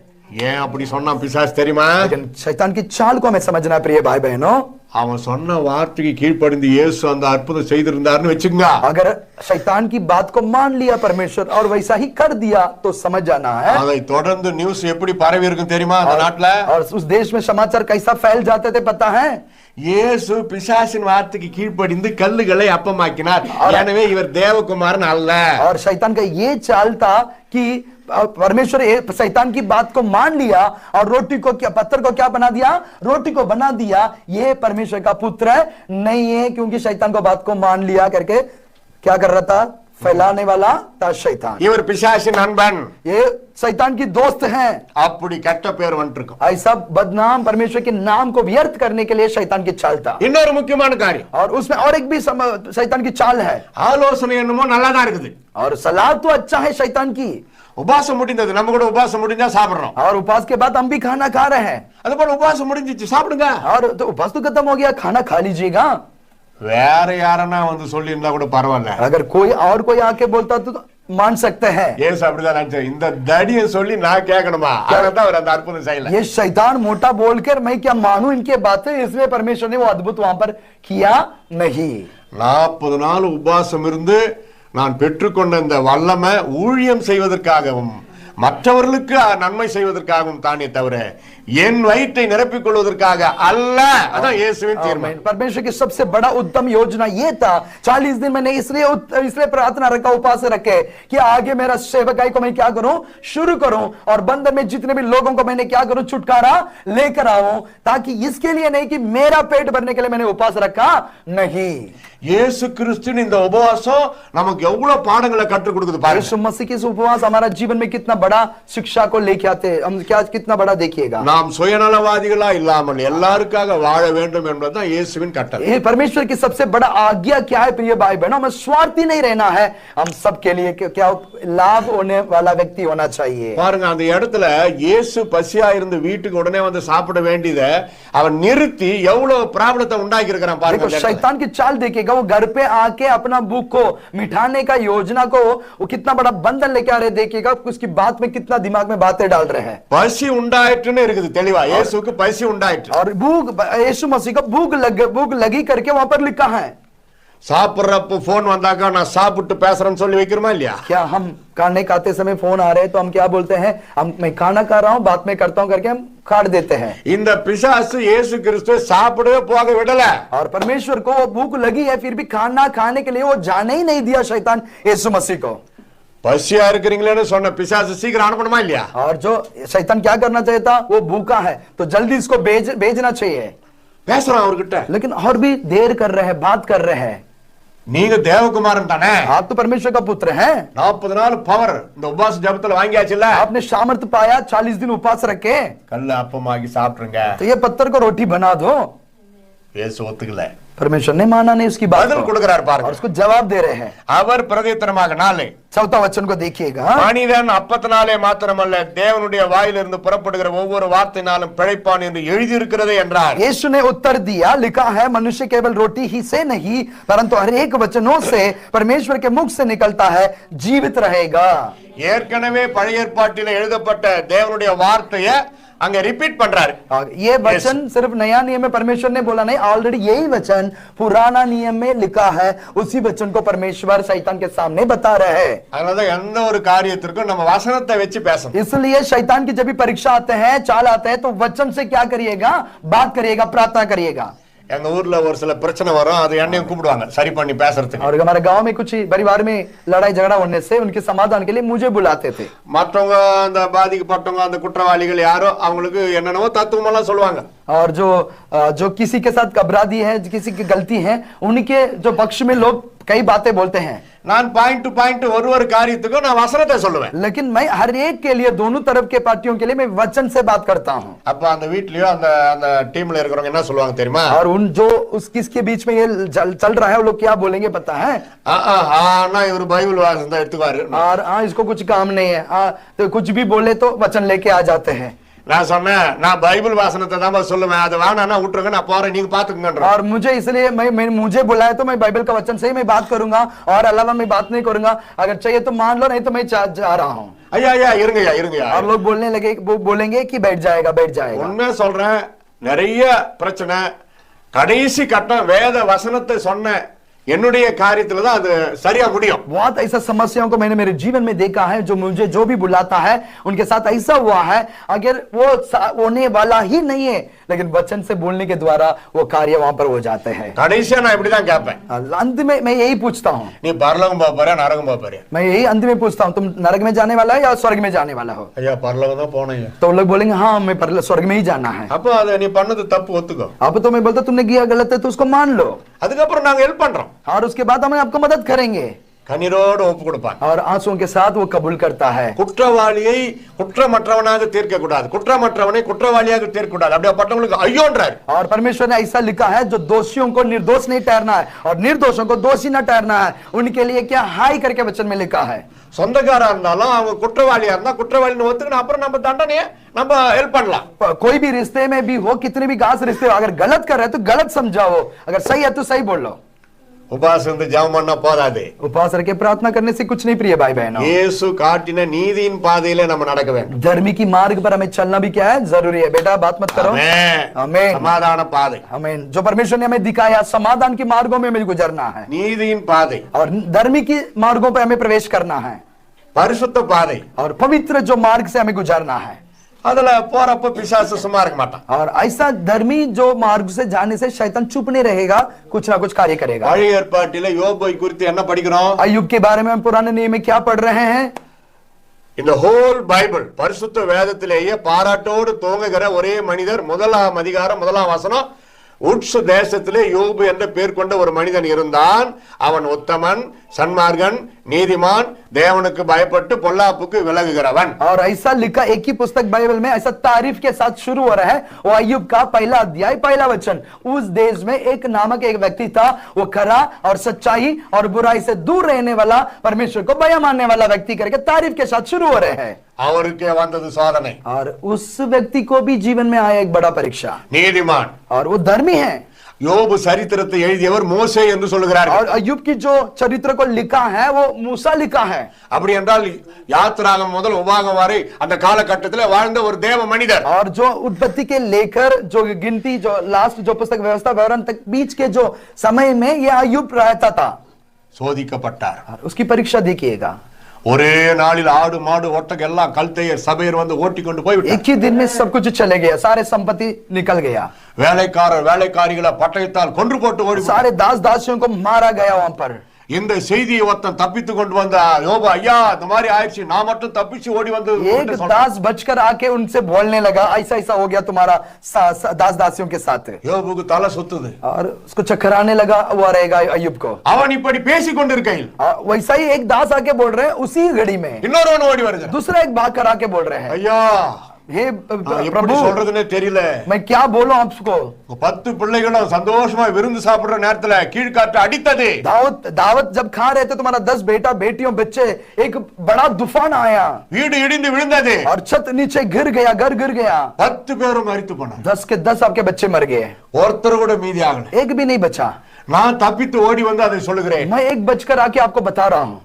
ஏன் அப்படி சொன்னா பிசாசு தெரியுமா? लेकिन शैतान की चाल को हमें समझना है प्रिय भाई बहनों। அவன் சொன்ன வார்த்தைக்கு கீழ்ப்படிந்து இயேசு அந்த அற்புதம் செய்திருந்தாருன்னு வெச்சுங்க. अगर शैतान की बात को मान लिया परमेश्वर और वैसा ही कर दिया तो समझ जाना है। அதை தொடர்ந்து நியூஸ் எப்படி பரவி இருக்கும் தெரியுமா அந்த நாட்டுல? और उस देश में समाचार कैसा फैल जाते थे पता है? இயேசு பிசாசின் வார்த்தைக்கு கீழ்ப்படிந்து கல்லுகளை அப்பமாக்கினார், எனவே இவர் தேவகுமாரன் அல்ல. और शैतान का ये चाल था कि परमेश्वर शैतान की बात को मान लिया और रोटी को क्या पत्थर को क्या बना दिया, रोटी को बना दिया, ये परमेश्वर का पुत्र नहीं है क्योंकि शैतान को बात को मान लिया करके क्या कर रहा था, फैलाने वाला था शैतान। இவர் பிசாசின் நண்பன், ये शैतान की दोस्त हैं, அப்படி கெட்ட பேர் வந்துருக்கும். ऐसा बदनाम परमेश्वर के नाम को व्यर्थ करने के लिए शैतान की चाल था। இன்னொரு முக்கியமான காரியம், और उसमें और एक भी शैतान की चाल है। ஆலோசனை என்னமோ நல்லாதான் இருக்குது, और सलाह तो अच्छा है शैतान की। உபாசம் முடிந்தது, நம்ம கூட உபாசம் முடிஞ்சா சாப்பிடுறோம். और उपवास के बाद हम भी खाना खा रहे हैं, அது போல உபாசம் முடிஞ்சிச்சு சாப்பிடுங்க. और तो उपवास तो खत्म हो गया, खाना खा लीजिएगा। வேற யாரனா வந்து சொல்லி இருந்தா கூட பரவாயில்ல, अगर कोई और कोई आके बोलता तो मान सकते हैं। ஏசு அப்படிதான் நினைச்சார், இந்த தடியை சொல்லி நான் கேட்கணுமா, அதனால அவர் அந்த அற்புதம் செய்யல. ये शैतान मोटा बोलकर मैं क्या मानूं इनके बातें, इसलिए परमेश्वर ने वो अद्भुत वहां पर किया नहीं। 40 நாள் உபாசம் இருந்து நான் பெற்றுக்கொண்ட இந்த வல்லமை ஊழியம் செய்வதற்காகவும் மற்றவர்களுக்கு நன்மை செய்வதற்காகவும் தானே தவிர என் வயிற்றை நிரப்பிக் கொள்வதற்காக அல்ல. அதான் இயேசுவின் தீர்மானம். परमेश्वर की सबसे बड़ा उत्तम योजना ये था, 40 दिन मैंने इसलिए प्रार्थना रखा, उपास रखे कि आगे मेरा सेवकाई को मैं क्या करूं, शुरू करूं और बंधन में जितने भी लोगों को मैंने क्या करूं, छुटकारा लेकर आऊं, ताकि इसके लिए नहीं कि मेरा पेट भरने के लिए मैंने उपास रखा नहीं। இயேசு கிறிஸ்துவின் இந்த உபவாசம் நமக்கு எவ்வளவு பாடங்களை கற்றுக் கொடுக்குது பாருங்க. यीशु मसीह के उपवास हमारा जीवन में कितना बड़ा शिक्षा को लेके आते हैं, हम क्या कितना बड़ा देखिएगा। நாம் சுயநலவாதிகளா இல்லாமல் எல்லாருக்காக வாழ வேண்டும் என்பதுதான் இயேசுவின் கட்டளை. ये परमेश्वर की सबसे बड़ा आज्ञा क्या है प्रिय भाई बहनों, हमें स्वार्थी नहीं रहना है, हम सबके लिए क्या लाभ होने वाला व्यक्ति होना चाहिए। பாருங்க, அந்த இடத்துல இயேசு பசியா இருந்து வீட்டுக்கு உடனே வந்து சாப்பிட வேண்டியதை அவன் நிறுத்தி எவ்வளவு பிராபலத்தை உண்டாக்கி இருக்கிறான் பாருங்க. देखो शैतान की चाल देखिएगा, वो घर पे आके अपना भूख को मिटाने का योजना को वो कितना बड़ा बंधन लेके आ रहे, देखिएगा उसकी बात में कितना दिमाग में बातें डाल रहे हैं। பசி உண்டாயிட்டுன்னு இருக்குது தெளிவா, இயேசுவுக்கு பசி உண்டாயிட்டு. और भूख यीशु मसीह को भूख लगी करके वहां पर लिखा है। சாப்பிடுறப்ப போன் வந்தாக்கா நான் சாப்பிட்டு பேசுறேன்னு சொல்லி வைக்கிறோமா இல்லையா? क्या हम खाने खाते समय फोन आ रहे हैं तो हम क्या बोलते हैं, हम मैं खाना खा रहा हूं बात में करता हूं करके हम काट देते हैं। இந்த பிசாசு இயேசு கிறிஸ்துவை சாப்பிடவே போக விடல। और परमेश्वर को वो भूख लगी है फिर भी खाना खाने के लिए वो जाने ही नहीं दिया शैतान यीशु मसीह को। பசியா இருக்கிறீங்களேன்னு சொன்ன பிசாசு சீக்கிரம் அனுப்பணுமா இல்லையா? और जो शैतान क्या करना चाहिए था, वो भूखा है तो जल्दी इसको भेजना चाहिए, பேசுறான் அவர்கிட்ட, लेकिन और भी देर कर रहे हैं, बात कर रहे हैं। நீங்க தேவகுமாரன் தானே, आप तो परमेश्वर का पुत्र हैं, 40 நாள் பவர் இந்த உபவாச ஜெபத்துல வாங்கியாச்சுல, आपने सामर्थ्य पाया, 40 दिन उपवास रखे, கல்ல அப்பமாகி சாப்பிடுங்க, तो ये पत्थर को रोटी बना दो। இயேசு ஒத்துக்கல, परमेश्वर ने माना नहीं उसकी बात பதில் को, கொடுக்கிறார் और பாருங்க, उसको जवाब दे रहे हैं। அவர் பிரதியுத்தரமாக 4 चौथा वचन को देखिएगा, மனிதன் அப்பத்தினாலே மாத்திரமல்ல தேவனுடைய வாயிலிருந்து புறப்படுகிற ஒவ்வொரு வார்த்தையினாலும் பிழைப்பான் என்று எழுதியிருக்கிறது என்றார். यीशु ने उत्तर दिया, लिखा है मनुष्य केवल रोटी ही से नहीं परंतु हर एक वचनों से परमेश्वर के मुख से निकलता है जीवित रहेगा. ஏற்கனவே பழைய ஏற்பாட்டில் எழுதப்பட்ட தேவனுடைய வார்த்தையை அங்க ரிப்பீட் பண்றாரு. ये वचन सिर्फ नया नियम में परमेश्वर ने बोला नहीं, ऑलरेडी यही वचन पुराना नियम में लिखा है. उसी वचन को परमेश्वर शैतान के सामने बता रहे हैं. அதனால எந்த ஒரு காரியத்திற்கும் நம்ம வசனத்தை வச்சு பேசணும். इसलिए शैतान की जब भी परीक्षा आते हैं, चाल आते हैं, तो वचन से क्या करिएगा, बात करिएगा, प्रार्थना करिएगा. எங்க ஊர்ல ஒரு சில பிரச்சனை வரும், அது என்னையும் கூப்பிடுவாங்க சரி பண்ணி பேசுறதுக்கு. और हमारे गांव में कुछ परिवार में लड़ाई झगड़ा होने से उनके समाधान के लिए मुझे बुलाते थे. மற்றவங்க அந்த பாதிக்கப்பட்டவங்க அந்த குற்றவாளிகள் யாரோ அவங்களுக்கு என்னென்னவோ தத்துவம் எல்லாம் சொல்லுவாங்க. और जो किसी के साथ अपराधी है, किसी की गलती है, उनके जो पक्ष में लोग कई बातें बोलते हैं. நான் பாயிண்ட் டு பாயிண்ட் ஒரு காரியத்துக்கும் நான் வசனத்தை சொல்லுவேன். लेकिन मैं हर एक के लिए, दोनों तरफ के पार्टियों के लिए मैं वचन से बात करता हूं. அப்ப அந்த வீட்லயோ அந்த அந்த டீம்ல இருக்கிறவங்க என்ன சொல்லுவாங்க தெரியுமா? और उन जो किसके बीच में ये चल रहा है, वो लोग क्या बोलेंगे पता है? நான் இவர் பைபிள் வாசம் தான் எடுத்துக்காரு. और इसको कुछ काम नहीं है, तो कुछ भी बोले तो वचन लेके आ जाते हैं. நான் சொன்னேன் நான் பைபிள் வாசனத்தை தான் சொல்லுவேன், அது வேணாம்னா விட்டுருங்க, நான் போறேன், நீங்க பாத்துக்கங்கன்ற. और मुझे इसलिए मुझे बुलाया तो मैं बाइबल का वचन से ही मैं बात करूंगा, और अलावा मैं बात नहीं करूंगा. अगर चाहिए तो मान लो, नहीं तो मैं जा रहा हूँ. ஐயா இருங்கய்யா. और लोग बोलने लगे, वो बोलेंगे कि बैठ जाएगा. உண்மை சொல்றேன், நிறைய பிரச்சனை கடைசி கட்டம் வேத வசனத்தை சொன்ன என்னுடைய காரியத்துல தான் அது சரியா முடியும். बहुत ऐसा समस्याओं को मैंने मेरे जीवन में देखा है, जो मुझे जो भी बुलाता है उनके साथ ऐसा हुआ है, अगर वो होने वाला ही नहीं है, लेकिन वचन से बोलने के द्वारा वो कार्य वहां पर हो जाते हैं. கடைசியா நான் இப்படி தான் கேட்பேன், अंत में मैं यही पूछता हूँ, நீ பரலோகம் போக போறியா நரகம் போக போறியா? मैं यही अंत में पूछता हूँ, तुम नरक में जाने वाला है या स्वर्ग में जाने वाला हो? ஐயா பரலோகம் தான் போனேன். तो लोग बोलेंगे हाँ मैं स्वर्ग में ही जाना है. அப்போ அது நீ பண்ணது தப்பு ஒத்துக்கோ. अब तो मैं बोलता तुमने किया गलत है तो उसको मान लो, அதுக்கப்புறம் நாங்க ஹெல்ப் பண்றோம். और उसके बाद हम आपको मदद करेंगे. கண்ணீரோடு ஒப்பு கொடுப்பான். और आंसुओं के साथ वो कबूल करता है. குற்றவாளியை குற்றமற்றவனாக தீர்க்க கூடாது, குற்றமற்றவனை குற்றவாளியாக தீர்க்க கூடாது. அப்படிப்பட்டவங்களுக்கு ஐயோன்றார். और परमेश्वर ने ऐसा लिखा है, जो दोषियों को निर्दोष नहीं ठहरना है और निर्दोषों को दोषी न ठहरना है, उनके लिए क्या हाई करके वचन में लिखा है. சொந்தக்காரா இருந்தாலும் அவங்க குற்றவாளியா இருந்தா குற்றவாளின்னு ஒத்துக்கணும், அப்புறம் நம்ம தண்டனையை நம்ம ஹெல்ப் பண்ணலாம். कोई भी रिश्ते में भी हो, कितने भी घास रिश्ते हो, अगर गलत कर रहे तो गलत समझाओ, अगर सही है तो सही बोल लो. உபாசம் வந்து ஜெபம் பண்ணா போதாது, उपवास रख के प्रार्थना करने से कुछ नहीं. प्रिय भाई बहनों, இயேசு காட்டின நீதியின் பாதையிலே நம்ம நடக்க வேண்டும். धर्मी की मार्ग पर हमें चलना भी क्या है, जरूरी है. बेटा बात मत करो. आमीन. சமாதான பாதை. आमीन. जो परमेश्वर ने हमें दिखाया, समाधान के मार्गों में हमें गुजरना है, நீதியின் பாதை. और धर्मी की मार्गों पर हमें प्रवेश करना है, பரிசுத்த பாதை. और पवित्र जो मार्ग से हमें गुजरना है. அதுல போறப்ப பிசாசு சும்மா இருக்க மாட்டான். और ऐसा धर्मी जो मार्ग से जाने से शैतान चुप नहीं रहेगा, कुछ ना कुछ कार्य करेगा. பழைய ஏற்பாட்டிலே யோபை குறித்து என்ன படிக்கிறோம்? अय्यूब के बारे में हम पुराने नियम में क्या पढ़ रहे हैं? இந்த ஹோல் பைபிள் பரிசுத்த வேதத்திலேயே பாராட்டோடு துவங்குகிற ஒரே மனிதர், முதலாம் அதிகாரம் முதலாம் வசனம், உட்சு தேசத்திலே யோபு என்ற பெயர் கொண்ட ஒரு மனிதன் இருந்தான். அவன் உத்தமன், சன்மார்கன், நீதிமான், தேவனுக்கு பயப்பட்டு பொல்லாப்புக்கு விலகுகிறவன். और ऐसा लिखा एक ही पुस्तक बाइबल में, ऐसा तारीफ के साथ शुरू हो रहा है. वो अय्यूब का पहला अध्याय पहला वचन, उस देश में एक नामक एक व्यक्ति था, वो खरा और सच्चाई और बुराई से दूर रहने वाला, परमेश्वर को भय मानने वाला व्यक्ति करके तारीफ के साथ शुरू हो रहे हैं. அவருக்கே வந்தது சோதனை. और उस व्यक्ति को भी जीवन में आया एक बड़ा परीक्षा. நீதிமான், और वो धर्मी है. யோபு சரித்திரத்தை எழுதியவர் மோசே என்று சொல்கிறார்கள். और अय्यूब की जो चरित्र को लिखा है वो मूसा लिखा है. அப்படி என்றால் யாத்திராகமம் முதல் உபாகம் வரை அந்த காலகட்டத்தில் வாழ்ந்த ஒரு தேவ மனிதர். और जो उत्पत्ति के लेकर जो गिनती, जो लास्ट जो पुस्तक व्यवस्था विवरण तक बीच के जो समय में ये अय्यूब रहता था, சோதிக்கப்பட்டார். उसकी परीक्षा देखिएगा. ஒரே நாளில் ஆடு மாடு ஒட்டகம் எல்லாம் கல்தையர் சபையர் வந்து ஓட்டி கொண்டு போய்விட்டார். एक ही दिन में सब कुछ चले गया, सारे संपत्ति निकल गया, வேலைக்காரர் வேலைக்காரிகளை பட்டயத்தால் கொன்று போட்டு ஓடி, सारे दास दासियों को मारा गया वहां पर. இந்த செய்தியை ஒருத்தன் தப்பித்து கொண்டு வந்த யோபு, ஐயா இந்த மாதிரி ஆயிடுச்சு, நான் மட்டும் தப்பிச்சு ஓடி வந்து एक दास बचकर आके उनसे बोलने लगा, ऐसा ऐसा हो गया तुम्हारा दास दासियों के साथ. யோபுக்கு தலை சுத்துது. और उसको चक्कर आने लगा हुआ रहेगा अय्यूब को. அவன் இப்படி பேசிக் கொண்டிருக்கையில் वैसा ही एक दास आके बोल रहे हैं, उसी घड़ी में இன்னொருவன் ஓடி வருகிறான். दूसरा एक भाग कर आके बोल रहे हैं, ஐயா हे எப்படி प्रभु சொல்றதுன்னே தெரியல. मैं क्या बोलूं आपको। 10 பிள்ளைகளும் சந்தோஷமா விருந்து சாப்பிடுற நேரத்துல கீழ்காற்று அடித்தது. दावत जब खा रहे थे तुम्हारा 10 बेटा बेटियों बच्चे एक बड़ा तूफान आया, வீடு இடிந்து விழுந்தது. और छत नीचे गिर गया, घर गिर गया, 10 பேரும் மரித்து போனாங்க. 10 के 10 आपके बच्चे मर गए, ஒருத்தர் கூட மீதி ஆகல. एक भी नहीं बचा। நான் தப்பித்து ஓடி வந்து அதை சொல்லுகிறேன். मैं एक बचकर आके आपको बता रहा हूं।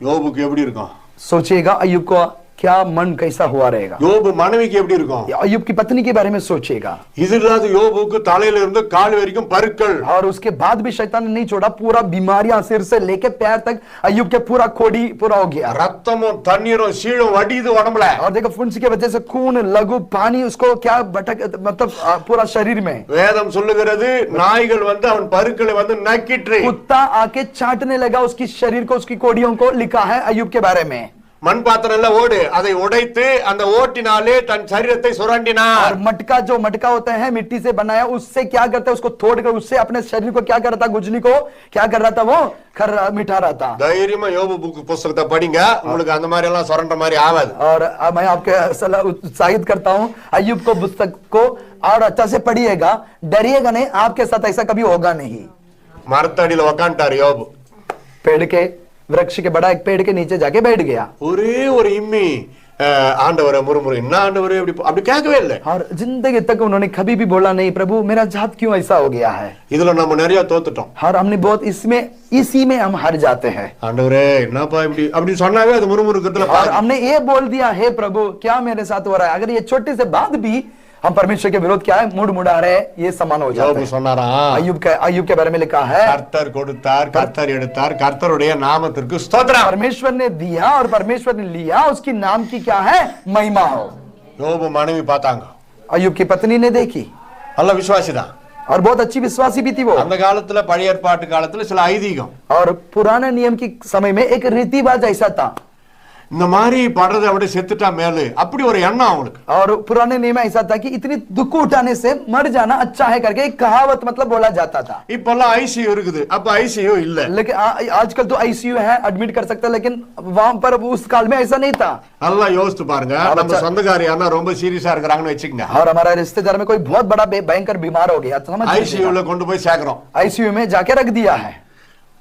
யோபுக்கு எப்படி இருக்கும்? सोचिएगा अय्यूब को क्या मन कैसा हुआ रहेगा। யோபு மனைவிக்கு எப்படி இருக்கும்? अय्यूब की पत्नी के बारे में सोचिएगा। இது இல்லாத யோபுக்கு தலையில இருந்து கால் வரைக்கும் பருக்கள், और उसके बाद भी शैतान ने नहीं छोड़ा, पूरा बीमारियां सिर से लेके पैर तक अय्यूब के पूरा कोड़ी पूरा हो गया, ரத்தமும் தண்ணீரும் சீழும் வடியுது உடம்புல. और देखो फुंसी के वजह से खून लघु पानी उसको क्या भटक मतलब पूरा शरीर में। வேதம் சொல்லுகிறது நாய்கள் வந்து அவன் பருக்களை வந்து நக்கிட்டு कुत्ता आके चाटने लगा उसकी शरीर को, उसकी कोड़ियों को। लिखा है अय्यूब के बारे में। மண் பாத்திரம் எல்லாம் ஓடு அதை உடைத்து அந்த ஓட்டினாலே தன் சரீரத்தை சுரண்டினார். और मटका जो मटका होता है मिट्टी से बनाया, उससे क्या करता है, उसको तोड़कर उससे अपने शरीर को क्या कर रहा था, गुजली को क्या कर रहा था, वो मिटा रहा था। தைரியமா யோபு புத்தகத்தை படிங்க, உங்களுக்கு அந்த மாதிரி எல்லாம் சுரண்ட மாதிரி ஆகாது. और मैं आपके सलाह उत्साहित करता हूं, अय्यूब को पुस्तक को और अच्छा से पढ़िएगा, डरिएगा नहीं, आपके साथ ऐसा कभी होगा नहीं। மரத்தடியில உக்காண்டாரு யோபு, पेड़ के वृक्ष के बड़ा एक पेड़ के नीचे जाके बैठ गया, ஒரே ஒரு இம்மி ஆண்டவரை முறுமுறு, என்ன ஆண்டவரே அப்படி கேட்கவே இல்லை. और जिंदगी तक उन्होंने कभी भी बोला नहीं प्रभु मेरा जात क्यों ऐसा हो गया है। இதுல நம்ம நிறைய தோத்துட்டோம். और हमने बहुत इसी में हम हार जाते हैं। ஆண்டவரே என்னப்பா இப்படி அப்படி சொன்னாவே அது முறுமுறுக்கத்துல और हमने ये बोल दिया, हे प्रभु क्या मेरे साथ हो रहा है। अगर ये छोटी से बात भी हम परमेश्वर के विरोध क्या है मुड़ा रहे, ये समान हो जाता है। சொன்னாரா अय्यूब के बारे में लिखा है, கர்த்தர் கொடுத்தார், கர்த்தர் எடுத்தார், கர்த்தருடைய நாமத்திற்கு ஸ்தோத்திரம். परमेश्वर ने दिया और परमेश्वर ने लिया, उसकी नाम की क्या है महिमा हो। யோபு மனைவி பார்த்தாங்க, अय्यूब की पत्नी ने देखी, நல்ல விசுவாசிதான். और बहुत अच्छी विश्वासी भी थी वो। அந்த காலத்துல பழைய ஏற்பாட்டு காலத்துல சில ஐதீகம், और पुराने नियम की समय में एक रीतिवाज ऐसा था, இந்த மாதிரி படுறது அப்படியே செத்துட்டா மேலு, அப்படி ஒரு எண்ணம் அவங்களுக்கு. और पुराने नियम में ऐसा था कि इतनी दुख उठाने से मर जाना अच्छा है करके एक कहावत मतलब बोला जाता था। இப்பெல்லாம் ஐசியூ இருக்குது, அப்ப ஐசியூ இல்ல. लेकिन आजकल तो आईसीयू है, एडमिट कर सकता है, लेकिन वहां पर उस काल में ऐसा नहीं था। நல்லா யோசித்து பாருங்க, நம்ம சொந்தக்காரி யாரா ரொம்ப சீரியஸா இருக்கறாங்கன்னு வெச்சுங்க, और हमारा रिश्तेदार में कोई बहुत बड़ा भयंकर बीमार हो गया, ஐசியூல கொண்டு போய் சேர்க்கறோம், आईसीयू में जाके रख दिया है।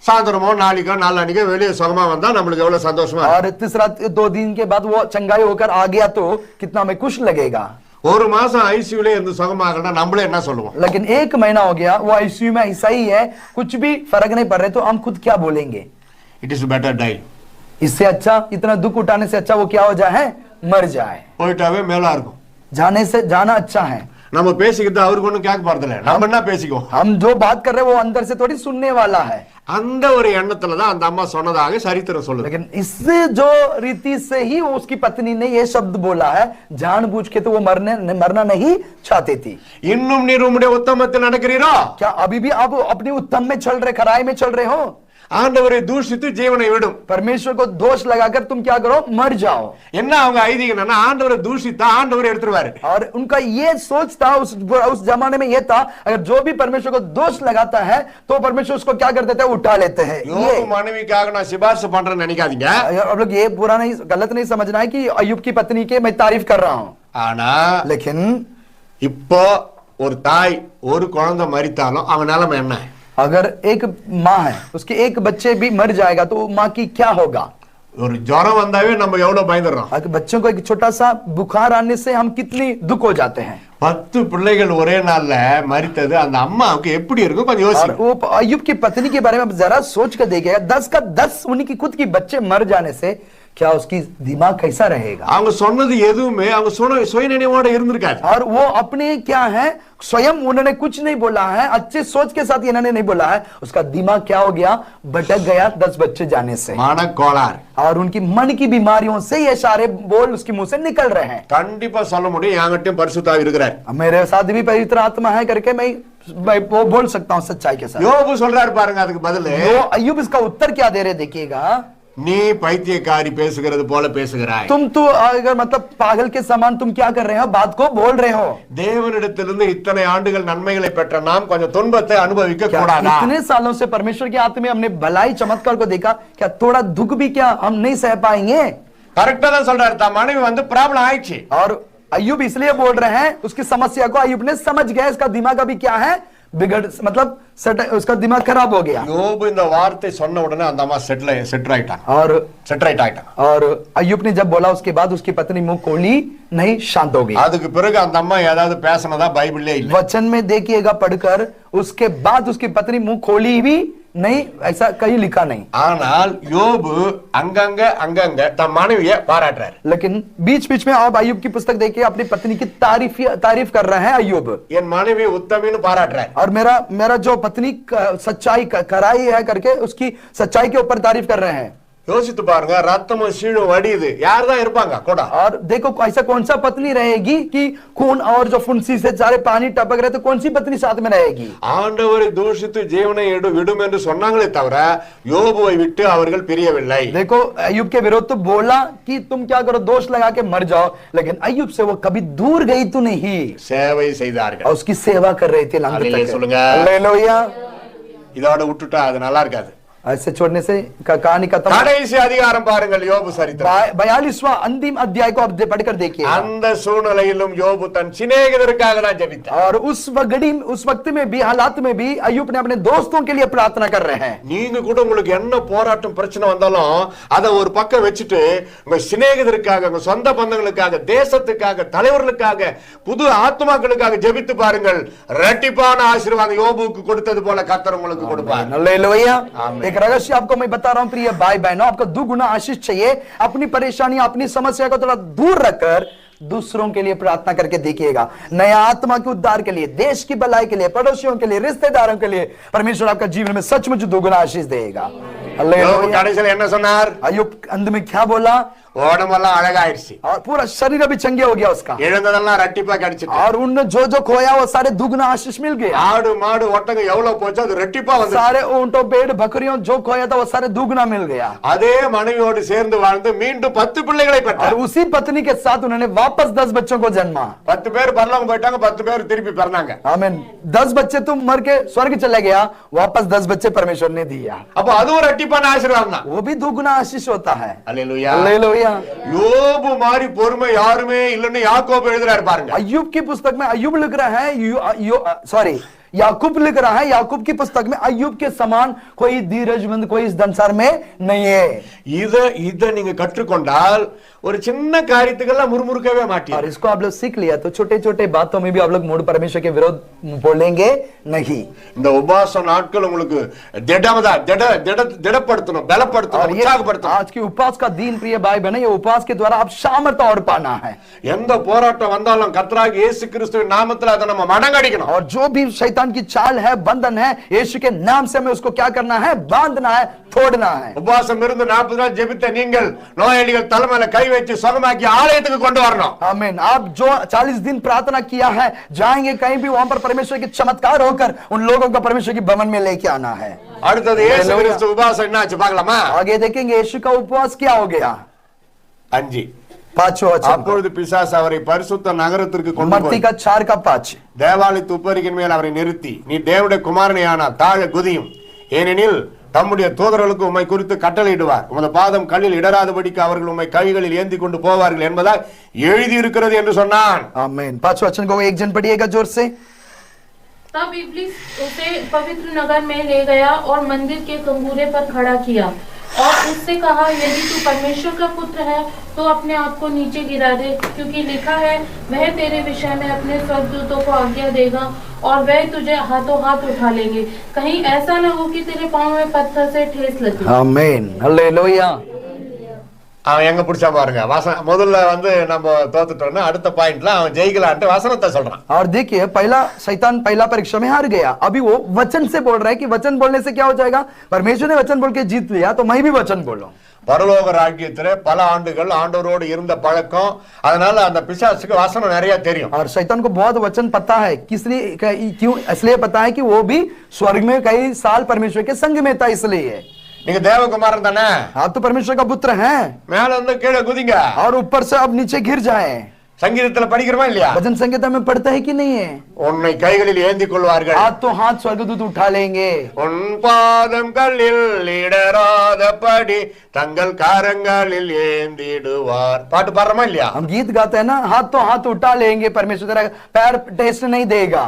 சாயந்தரமோ நாளைக்கோ நாளானிக்கோ வெளியே சுகமா வந்தா நம்மளுக்கு எவ்வளவு சந்தோஷமா. और तीसरा 2 दिन के बाद वो चंगाई होकर आ गया तो कितना हमें खुश लगेगा। ஒரு மாசம் ஐசியூல இருந்து சுகமாகனா நம்மளே என்ன சொல்லுவோம்? लेकिन 1 महीना हो गया वो आईसीयू में ऐसा ही है, कुछ भी फर्क नहीं पड़ रहा, तो हम खुद क्या बोलेंगे? इट इज बेटर डाई, इससे अच्छा, इतना दुख उठाने से अच्छा वो क्या हो जाए, मर जाए। போயிட்டாவே மேலா இருக்கும், जाना अच्छा है। நம்ம பேசிக்கிட்டு அவருக்கு ஒண்ணும் கேட்க போறதில்ல, நம்ம என்ன பேசிக்குவோம், हम जो बात कर रहे हैं वो अंदर से थोड़ी सुनने वाला है। அந்த ஒரு எண்ணத்துல தான் அந்த அம்மா சொன்னதாக சரித்திரம் சொல்லுது. लेकिन इससे जो रीति से ही उसकी पत्नी ने ये शब्द बोला है, जानबूझ के तो वो मरना नहीं चाहती थी। இன்னும் நீர் உம்முடைய உத்தமத்தில் நடக்கிறீரோ? क्या अभी भी आप अपनी उत्तम में चल रहे, खराई में चल रहे हो? ஆண்டவரை தூஷித்து ஜீவனை விடும். परमेश्वर को दोष लगाकर तुम क्या करो, मर जाओ। என்ன அவங்க ஐதீகம்னா ஆண்டவரை தூஷித்தா ஆண்டவர் எடுத்துருவாரு. और उनका ये सोच था उस जमाने में, ये था अगर जो भी परमेश्वर को दोष लगाता है तो परमेश्वर उसको क्या कर देते हैं, उठा लेते हैं। யோபு மனைவிக்காக நான் சிபாரிசு பண்றேன்னு நினைக்காதீங்க. आप लोग ये बुरा नहीं, गलत नहीं समझना है कि अय्यूब की पत्नी के मैं तारीफ कर रहा हूं, ஆனா लेकिन இப்போ ஒரு தாய் ஒரு குழந்தை மரித்தாலும் அவன் நிலைமை என்ன? अगर एक माँ है, उसके एक बच्चे भी मर जाएगा तो माँ की क्या होगा? ஒரு ஜுரம் வந்தாவே நம்ம எவ்வளவு பயந்துறோம். अगर बच्चों को एक छोटा सा बुखार आने से हम कितनी दुख हो जाते हैं। 10 பிள்ளைகள் ஒரே நாள்ல மரித்தது அந்த அம்மாவுக்கு எப்படி இருக்கும் கொஞ்சம் யோசிங்க. वो अय्यूब की पत्नी के बारे में जरा सोच कर देखिएगा, 10 का 10 उनकी खुद की बच्चे मर जाने से क्या उसकी दिमाग कैसा रहेगा? அவங்க சொன்னது எதுவுமே அவங்க சுயநினைவோட இருந்திருக்காது. और वो अपने क्या है, स्वयं उन्होंने कुछ नहीं बोला है, अच्छे सोच के साथ इन्होंने नहीं बोला है, उसका दिमाग क्या हो गया, भटक गया 10 बच्चे जाने से। மனக்கோளாறு, और उनकी मन की बीमारियों से ये सारे बोल उसके मुंह से निकल रहे हैं। கண்டிப்பா சொல்ல முடியும், என்கிட்டயும் பரிசுத்தாவி இருக்கிறார், मेरे साथ भी पवित्र आत्मा है करके मैं वो बोल सकता हूँ सच्चाई के साथ। யோபு சொல்றாரு பாருங்க, அதுக்கு பதில் अय्यूब इसका उत्तर क्या दे रहे देखिएगा, நீ பைத்தியக்காரி பேசுகிறது போல பேசுகிறாய், तुम तो अगर मतलब पागल के समान तुम क्या कर रहे हो, बात को बोल रहे हो। தேவனிடத்திலிருந்து இத்தனை ஆண்டுகள் நன்மைகளை பெற்ற நாம் கொஞ்சம் துன்பத்தை அனுபவிக்க கூடாதா? इतने सालों से परमेश्वर के हाथ में हमने भलाई चमत्कार को देखा, क्या थोड़ा दुख भी क्या हम नहीं सह पाएंगे? கரெக்டா தான் சொல்றாரு, தான் மனைவி வந்து ப்ராப்ளம் ஆயிடுச்சு, और अय्यूब इसलिए बोल रहे हैं, उसकी समस्या को अय्यूब ने समझ गया, इसका दिमाग अभी क्या है, बिगड़, मतलब उसका दिमाग खराब हो गया। யோபு இந்த வார்த்தை சொன்ன உடனே அந்த அம்மா செட்டில் ஆயிட்டாங்க, और செட்டரைட் ஆயிட்டாங்க। और अय्यूब ने जब बोला उसके बाद उसकी पत्नी मुंह खोली नहीं, शांत हो गई। அதுக்கு பிறகு அந்த அம்மா ஏதாவது பேசினதா பைபிள்லே இல்ல। वचन में देखिएगा पढ़कर, उसके बाद उसकी पत्नी मुंह खोली भी नहीं, ऐसा कहीं लिखा नहीं। ஆனால் யோபு அங்கங்க தன் மனைவியை பாராட்டுறாரு। लेकिन बीच बीच में आप अय्यूब की पुस्तक देखिए, अपनी पत्नी की तारीफ कर रहे हैं अय्यूब। என் மனைவி உத்தமின்னு பாராட்டுறாரு। और मेरा जो पत्नी सच्चाई कराई है करके उसकी सच्चाई के ऊपर तारीफ कर रहे हैं। யோசித்து பாருங்க, ரத்தமும் சீழும் வடியுது, யார் தான் இருப்பாங்க கூட? और देखो ऐसा कौन सा पत्नी रहेगी कि खून और जो फुंसी से सारे पानी टपक रहे, तो कौन सी पत्नी साथ में रहेगी? ஆண்டவரை தூஷித்து ஜீவனை விடும் என்று சொன்னாங்களே தவிர யோபுவை விட்டு அவர்கள் பிரியவில்லை। देखो अय्यूब के विरोध तो बोला कि तुम क्या करो, दोष लगा के मर जाओ, लेकिन अय्यूब से वो कभी दूर गई तो नहीं, சேவை செய்தார்கள்। और उसकी सेवा कर रही थी। हालेलुया சொல்லுங்க। हालेलुया। இதோட விட்டுட்டா அது நல்லா இருக்காது। ऐसे छोड़ने से कहानी खत्म। கடைசி அதிகாரம் பாருங்கள், யோபு சரித்திரம் 42वां अंतिम अध्याय को आप पढ़कर देखिए। அந்த சூழ்நிலையிலும் யோபு தன் சிநேகிதருக்காக தான் ஜெபித்தார்। और उस वक्त में भी, हालात में भी अय्यूब ने अपने दोस्तों के लिए प्रार्थना कर रहे हैं। நீங்க கூட உங்களுக்கு என்ன போராட்டம் பிரச்சனை வந்தாலும் அதை ஒரு பக்கம் வச்சுட்டு உங்க சிநேகிதருக்காக, உங்க சொந்த பந்தங்களுக்காக, தேசத்துக்காக, தலைவர்களுக்காக, புது ஆத்மாக்களுக்காக ஜெபித்து பாருங்கள்। இரட்டிப்பான ஆசீர்வாதம் யோபுவுக்கு கொடுத்தது போல கர்த்தர் உங்களுக்கு கொடுப்பார்। हालेलुया। एक रहस्य आपको मैं बता रहा हूं प्रिय भाई बहनों, आपको दुगुना आशीष चाहिए। अपनी परेशानी, अपनी समस्या को थोड़ा दूर रखकर दूसरों के लिए प्रार्थना करके देखिएगा। नया आत्मा के उद्धार के लिए, देश की भलाई के लिए, पड़ोसियों के लिए, रिश्तेदारों के लिए परमेश्वर आपका जीवन में सचमुच दुगुना आशीष देगा। யோபு கடைசியில் என்ன சொன்னார்? अय्यूब अंत में क्या बोला? உடம்பெல்லாம் அழகாயிருச்சு, और पूरा शरीर भी चंगे हो गया उसका, இழந்ததெல்லாம் ரெட்டிப்பா கிடைச்சிட்டு, और उनने जो जो खोया वो सारे दुगुना आशीष मिल गया। ஆடு மாடு ஒட்டகம் எவ்வளவு போச்சோ அது ரெட்டிப்பா வந்து, सारे ऊंटों भेड़ बकरियों जो खोया था वो सारे दुगुना मिल गया। அதே மனைவியோடு சேர்ந்து வாழ்ந்து மீண்டும் 10 பிள்ளைகளை और பெற்றார்। उसी पत्नी के साथ उन्होंने वापस 10 बच्चों को जन्मा। 10 பேர் பரலோகம் போயிட்டாங்க, 10 பேர் திருப்பி பிறந்தாங்க। आमीन। 10 बच्चे तुम मर के स्वर्ग चले गया, वापस 10 बच्चे परमेश्वर ने दिया। அப்ப அதுவும் ரெட்டிப்பான ஆசீர்வாதம் தான்। वो भी दुगुना आशीष होता है। அல்லேலூயா। हालेलुया। யோபு மாதிரி பொறுமை யாருமே இல்லன்னு யாக்கோபு எழுதுறாரு பாருங்க। अय्यूब की पुस्तक में अय्यूब लिख रहा है, याकूब लिख रहा है, याकूब की पुस्तक में अय्यूब के समान कोई धीरजमंद कोई इस संसार में नहीं है। இத நீங்க கற்றுக்கொண்டால் ஒரு சின்ன காரியத்துக்கெல்லாம் முறுமுறுக்கவே மாட்டீங்க। और इसको आप लोग सीख लिया तो छोटे छोटे बातों में भी आप लोग मूड परमेश्वर के विरोध बोलेंगे नहीं। இந்த உபவாச நாட்கள் உங்களுக்கு திடப்படுத்தணும், பலப்படுத்தணும், உற்சாகப்படுத்தணும்। आज की उपवास का दिन प्रिय भाई बहन, ये उपवास के द्वारा आप सामर्थ्य और पाना है। எந்த போராட்டம் வந்தாலும் கர்த்தராகிய இயேசு கிறிஸ்துவின் நாமத்தில் அதை நம்ம மடங்கடிக்கணும்। और जो भी शैतान की चाल है, बंधन है, यीशु के नाम से हमें उसको क्या करना है? बांधना है, तोड़ना है। உபவாசம் இருந்து 40 நாள் ஜெபித்த நீங்கள் நோயாளிகள் தலைமையில கை வச்சு சுகமாக்கி ஆலயத்துக்கு கொண்டு வரணும்। आमीन। आप जो 40 दिन प्रार्थना किया है, जाएंगे कहीं भी, वहां पर परमेश्वर के चमत्कार होकर उन लोगों को परमेश्वर की भवन में लेके आना है। அடுத்தது இயேசு கிறிஸ்து உபவாசம் என்னாச்சு பார்க்கலாமா? आगे देखेंगे यीशु का उपवास क्या हो गया। 5 पांचवा वचन, அப்பொழுது பிசாசு அவரை பரிசுத்த நகரத்திற்கு கொண்டு मत्ती போய் का 4 का 5, தேவாலய துப்பரிக்கின் மேல் அவரை நிறுத்தி, நீ தேவனுடைய குமாரனையானால் தாழ குதியும், ஏனெனில் தம்முடைய தூதர்களுக்கு உம்மை குறித்து கட்டளையிடுவார், உமது பாதம் கல்லில் இடராதபடிக்கு அவர்கள் உம்மை கைகளில் ஏந்தி கொண்டு போவார்கள் என்பதால் எழுதி இருக்கிறது என்று சொன்னான்। आमीन। पांचवा वचन को एक जन पढ़िएगा जोर से। तब इब्लीस उसे पवित्र नगर में ले गया और मंदिर के कंगूरे पर खड़ा किया और उससे कहा, यदि तू परमेश्वर का पुत्र है तो अपने आप को नीचे गिरा दे, क्योंकि लिखा है, वह तेरे विषय में अपने स्वर्गदूतों को आज्ञा देगा और वह तुझे हाथों हाथ उठा लेंगे, कहीं ऐसा न हो कि तेरे पांव में पत्थर से ठेस लगे। आमीन। हालेलुया। அவன் எங்க பிடிச்சா பாருங்க, முதல்ல நம்ம தோத்துட்டோம்னா அடுத்த பாயிண்ட்ல அவன் ஜெயிக்கலான்ட்டு வசனத்தை சொல்றான்। और देखिए शैतान पहला परीक्षा में हार गया, अभी वो वचन से बोल रहा है कि वचन बोलने से क्या हो जाएगा? परमेश्वर ने वचन बोल के जीत लिया तो मैं भी वचन बोलूं। பரலோக ராஜ்யத்துல பல ஆண்டுகள் ஆண்டவரோடு இருந்த பழக்கம், அதனால அந்த பிசாசுக்கு வசனம் நிறைய தெரியும்। और शैतान को बहुत वचन पता है, क्यों? इसलिए पता है कि वो भी स्वर्ग में कई साल परमेश्वर के संग में था, इसलिए। நீங்க தேவகுமாரன் தானே? आप तो परमेश्वर का पुत्र हैं, மேல கீழே குதிங்க और ऊपर से अब नीचे गिर जाए। சங்கீதத்துல படிக்கிறோமா இல்லையா? भजन संगीता में पढ़ता है कि नहीं है? உன்னை கைகளில் ஏந்தி கொள்வார்கள், हाथ तो हाथ स्वर्गदूत उठा लेंगे, உன் பாதங்களில் இடராதபடி தங்கள் கரங்களில் ஏந்திடுவார். பாட்டு பாடுறோமா இல்லையா? हम गीत गाते हैं ना, हाथ तो हाथ उठा लेंगे, परमेश्वर तेरा पैर टेस्ट नहीं देगा।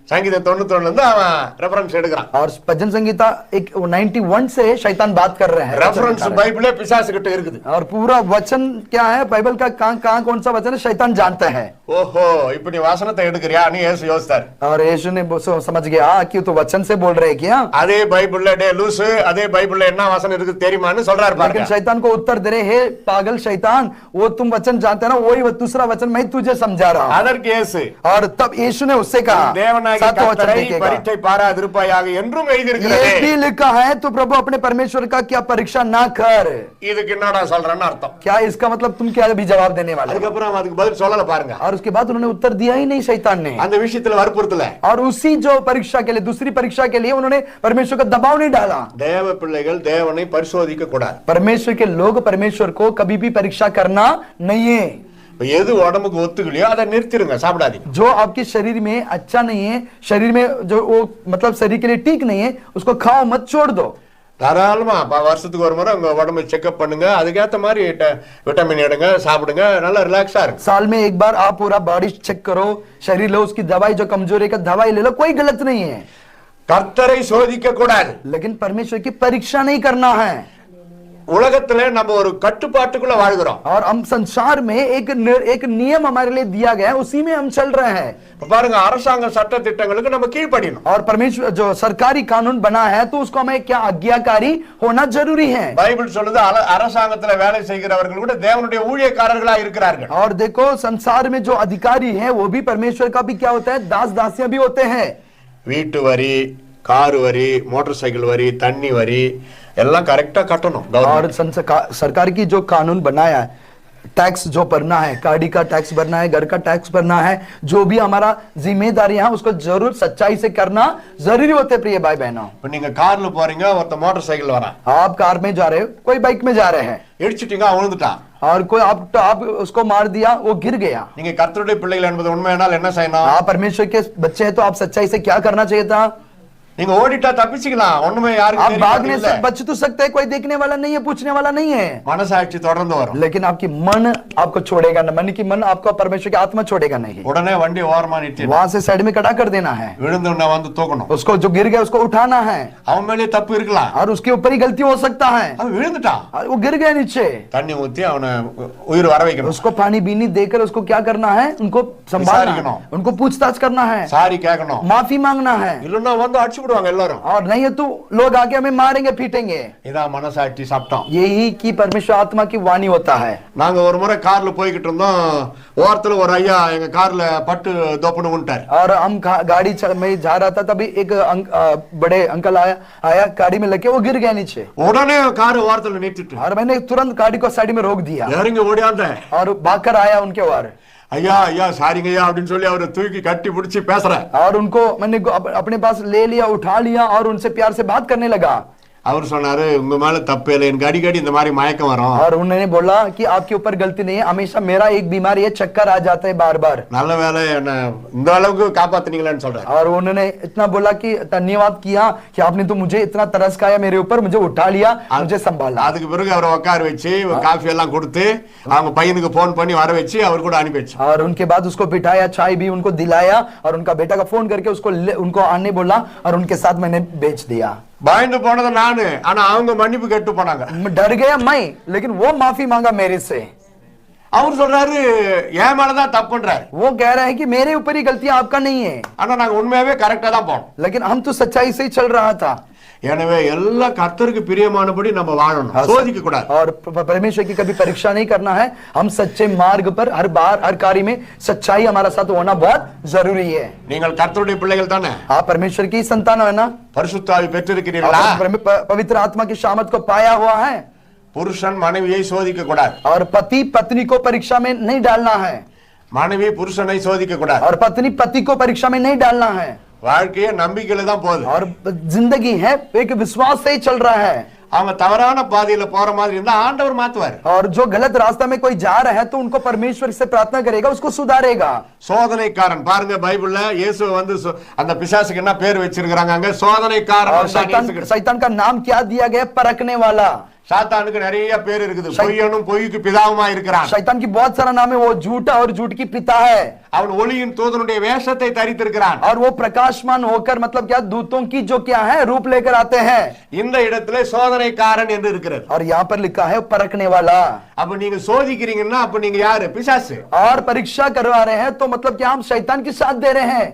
சங்கீதம் 91 இருந்து அவன் ரெஃபரன்ஸ் எடுக்கிறான். और भजन संगीता एक 91 से शैतान बात कर रहे हैं। ரெஃபரன்ஸ் பைபிளே பிசாசு கிட்ட இருக்குது. और पूरा वचन क्या है, बाइबल का कहां कौन सा वचन है, शैतान जानता है। ஓஹோ, இப்ப நீ வசனத்தை எடுக்கறியா நீ ஏசு யோசித்தார். और यीशु ने समझ गया कि तो वचन से बोल रहे हैं क्या? அதே பைபிள்ல டே லூசு, அதே பைபிள்ல என்ன வசனம் இருக்கு தெரியுமான்னு சொல்றாரு பாருங்க. लेकिन शैतान को उत्तर दे रहे, हे पागल शैतान, वो तुम वचन जानते हैं ना, वही दूसरा वचन मैं तुझे समझा रहा हूं। அதற்கு இயேசு, और तब यीशु ने उससे कहा, தேவனாகிய கர்த்தரை பரீட்சை பாராதிருப்பாயாக என்றும் எழுதியிருக்கிறது. ये भी लिखा है, तो प्रभु अपने परमेश्वर का क्या परीक्षा ना कर। இதுக்கு என்னடா சொல்றேன்னு அர்த்தம். क्या इसका मतलब तुम क्या भी जवाब देने वाले? அதுக்கப்புறம் அதுக்கு பதில் சொல்லல பாருங்க. और उसके बाद उन्होंने उत्तर दिया ही नहीं शैतान ने। அந்த விஷயத்துல வற்புறுத்தல. और उसी जो परीक्षा के लिए, दूसरी परीक्षा के लिए उन्होंने परमेश्वर का दबाव नहीं डाला। தேவ பிள்ளைகள் தேவனை பரிசோதிக்க கூடாது. परमेश्वर के लोग परमेश्वर को कभी भी परीक्षा करना नहीं है। எது உடம்புக்கு ஒத்துக்கலையோ அதை நிறுத்திடுங்க, சாப்பிடாதீங்க. जो आपके शरीर में अच्छा नहीं है, शरीर में जो वो मतलब शरीर के लिए ठीक नहीं है, उसको खाओ मत, छोड़ दो। தாராளமா வருஷத்துக்கு ஒரு முறை உங்க உடம்பை செக்அப் பண்ணுங்க, அதுக்கேற்ற மாதிரி விட்டமின் எடுங்க, சாப்பிடுங்க, நல்லா ரிலாக்ஸா இருங்க. साल में एक बार आप पूरा बॉडी चेक करो, शरीर लो, उसकी दवाई जो कमजोरी का दवाई ले लो, कोई गलत नहीं है। கர்த்தரை சோதிக்க கூடாது. लेकिन परमेश्वर की परीक्षा नहीं करना है। உலகத்துல நம்ம ஒரு கட்டுப்பாட்டுக்குள்ள வாழ்கிறோம். और हम संसार में एक नियम हमारे लिए दिया गया है, उसी में हम चल रहे हैं। பாருங்க, அரசாங்க சட்ட திட்டங்களுக்கு நம்ம கீழ்ப்படியணும். और परमेश्वर जो सरकारी कानून बना है, तो उसको हमें क्या आज्ञाकारी होना जरूरी है। பைபிள் சொல்லுது அரசாங்கத்துல வேலை செய்கிறவர்கள் கூட தேவனுடைய ஊழியக்காரர்களா இருக்கிறார்கள். और देखो, संसार में जो अधिकारी है वो भी परमेश्वर का भी क्या होता है, दास दासियां भी होते हैं। வீட்டு வரி, கார் வரி, மோட்டார் சைக்கிள் வரி, தண்ணி வரி எல்லாம் கரெக்டா கட்டணும். और सरकार की जो कानून बनाया है, टैक्स जो भरना है, गाड़ी का टैक्स भरना है, घर का टैक्स भरना है, जो भी हमारा जिम्मेदारी है उसको जरूर सच्चाई से करना जरूरी होते। प्रिय भाई बहनों, இப்ப நீங்க கார்ல போறீங்க, ஒருத்த மோட்டார் சைக்கிள் வரான், आप कार में जा रहे हो, कोई बाइक में जा रहे हैं, இடிச்சிட்டீங்க, விழுந்துட்டான். और कोई आप उसको मार दिया, वो गिर गया। நீங்க கர்த்தருடைய பிள்ளைகள் என்பது உண்மையானால் என்ன செய்யணும்? आप परमेश्वर के बच्चे हैं, तो आप सच्चाई से क्या करना चाहिए था? நீங்க ஓடிட்டா தப்பிச்சுக்கலாம், ஒண்ணுமே आप யாருக்கும் भागने से தெரியல. बच तो सकते हैं, कोई देखने वाला नहीं है, पूछने वाला नहीं है। மனசாட்சி தொடர்ந்து வரும். लेकिन आपकी मन आपको छोड़ेगा ना, मन आपको परमेश्वर की आत्मा छोड़ेगा नहीं। உடனே வண்டி ஓரமா நிறுத்தி वहां से साइड में खड़ा कर देना है, விழுந்தவன வந்து தூக்கணும். उसको जो गिर गया उसको उठाना है। அவன் மேலே தப்பு இருக்கலாம், और उसके ऊपर ही गलती हो सकता है, அவன் விழுந்துட்டான், वो गिर गया नीचे, தண்ணி ஊத்தி அவனை உயிர் வர வைக்கணும். उसको पानी बीनी देकर उसको क्या करना है, उनको संभालना है, उनको पूछताछ करना है, சாரி கேட்கணும், माफी मांगना है। இல்லன்னா வந்து அடிச்சு விடுவாங்க எல்லாரும். और नहीं है तो लोग आके हमें मारेंगे पीटेंगे। இதான் மனசாட்சி சட்டம். यही की परमेश्वर आत्मा की वाणी होता है। நாங்க ஒரு முறை கார்ல போய்கிட்டு இருந்தோம், ஓரத்துல ஒரு ஐயா எங்க கார்ல பட்டு தோப்புன்னு விட்டார். और हम गाड़ी में जा रहा था, तभी एक बड़े अंकल आया गाड़ी में लगे, वो गिर गया नीचे। உடனே கார் ஓரத்துல நிறுத்திட்டு और मैंने तुरंत गाड़ी को साइड में रोक दिया இறங்கி ஓடியாந்த, और भागकर आया उनके ओर। ஐயா ஐயா சாரிங்க ஐயா அப்படின்னு சொல்லி அவரை தூக்கி கட்டி பிடிச்சி பேசுறேன். और उनको मैंने अपने पास ले लिया, उठा लिया और उनसे प्यार से बात करने लगा। அவர் சொன்னாரு, உங்க மேல தப்பு இல்லை, எனக்கு அடிக்கடி இந்த மாதிரி மயக்கம் வரும். और उन्होंने बोला कि आपके ऊपर गलती नहीं है, हमेशा मेरा एक बीमारी है, चक्कर आ जाता है बार बार। நல்ல வேலை என்ன இந்த அளவுக்கு காப்பாத்துனீங்களான்னு சொல்றாரு. और उन्होंने इतना बोला कि धन्यवाद किया कि आपने तो मुझे इतना तरस खाया मेरे ऊपर, मुझे उठा लिया, मुझे संभाला। அதுக்கு பிறகு அவரை உட்கார வச்சு காஃபி எல்லாம் கொடுத்து அவங்க பையனுக்கு போன் பண்ணி வர வச்சு அவர் கூட அனுப்பி வச்சு, और उनके बाद उसको बिठाया, चाय भी उनको दिलाया, और उनका बेटा का फोन करके उनको आने बोला, और उनके साथ मैंने भेज दिया। பயந்து போனது நானு, ஆனா அவங்க மன்னிப்பு கேட்டு போனாங்க. डर गया मैं, लेकिन वो माफी मांगा मेरे से। அவர் சொல்றாரு என் மேலதான் தப்புன்றாரு. वो कह रहा है कि मेरे ऊपर ही गलती, आपका नहीं है। ஆனா நாங்க உண்மையாவே கரெக்டா தான் போனோம். लेकिन हम तो सच्चाई से ही चल रहा था। எனவே எல்லா கர்த்தருக்கு பிரியமானபடி நம்ம வாழணும், சோதிக்க கூடாது. और परमेश्वर की कभी परीक्षा नहीं करना है। हम सच्चे मार्ग पर हर बार हर कार्य में सच्चाई हमारा साथ होना बहुत जरूरी है। நீங்கள் கர்த்தருடைய பிள்ளைகள் தானே? आप परमेश्वर की संतान है ना? பரிசுத்த ஆவி பெற்றிருக்கிறீர்களா? पवित्र आत्मा की शामत को पाया हुआ है? புருஷன் மனைவியை சோதிக்க கூடாது, और पति पत्नी को परीक्षा में नहीं डालना है, மனைவி புருஷனை சோதிக்க கூடாது. और पत्नी पति को परीक्षा में नहीं डालना है। வாழ்க்கையே நம்பிக்கையில தான் போகுது. और जिंदगी है एक विश्वास से ही चल रहा है। அவங்க தவறான பாதையில போற மாதிரி இருந்தா ஆண்டவர் மாத்துவார். और जो गलत रास्ता में कोई जा रहा है तो उनको परमेश्वर से प्रार्थना करेगा, उसको सुधारेगा. சோதனைக்காரன் பாருங்க, பைபிள்ல இயேசு வந்து அந்த பிசாசுக்கு என்ன பேர் வச்சிருக்காங்க அங்க? சோதனைக்காரன். और शैतान का नाम क्या दिया गया? परखने वाला. சாத்தானுக்கு நிறைய பேர் இருக்குது. பொய்யனும் பொய்க்கு பிதாவுமா இருக்கிறான். शैतान की बहुत सारा नाम है. वो झूठा और झूठ की पिता है. அவன் ஒளியின் தூதனுடைய வேஷத்தை தரித்திருக்கிறான். और वो प्रकाशमान होकर मतलब क्या, दूतों की जो क्या है रूप लेकर आते हैं. இந்த இடத்துல சோதனைக்காரன் என்று இருக்கிறது. और यहाँ पर लिखा है परखने वाला. அப்ப நீங்க சோதிக்கிறீங்கன்னா அப்ப நீங்க யாரு? பிசாசு. और परीक्षा करवा रहे हैं तो मतलब क्या हम शैतान के साथ दे रहे हैं.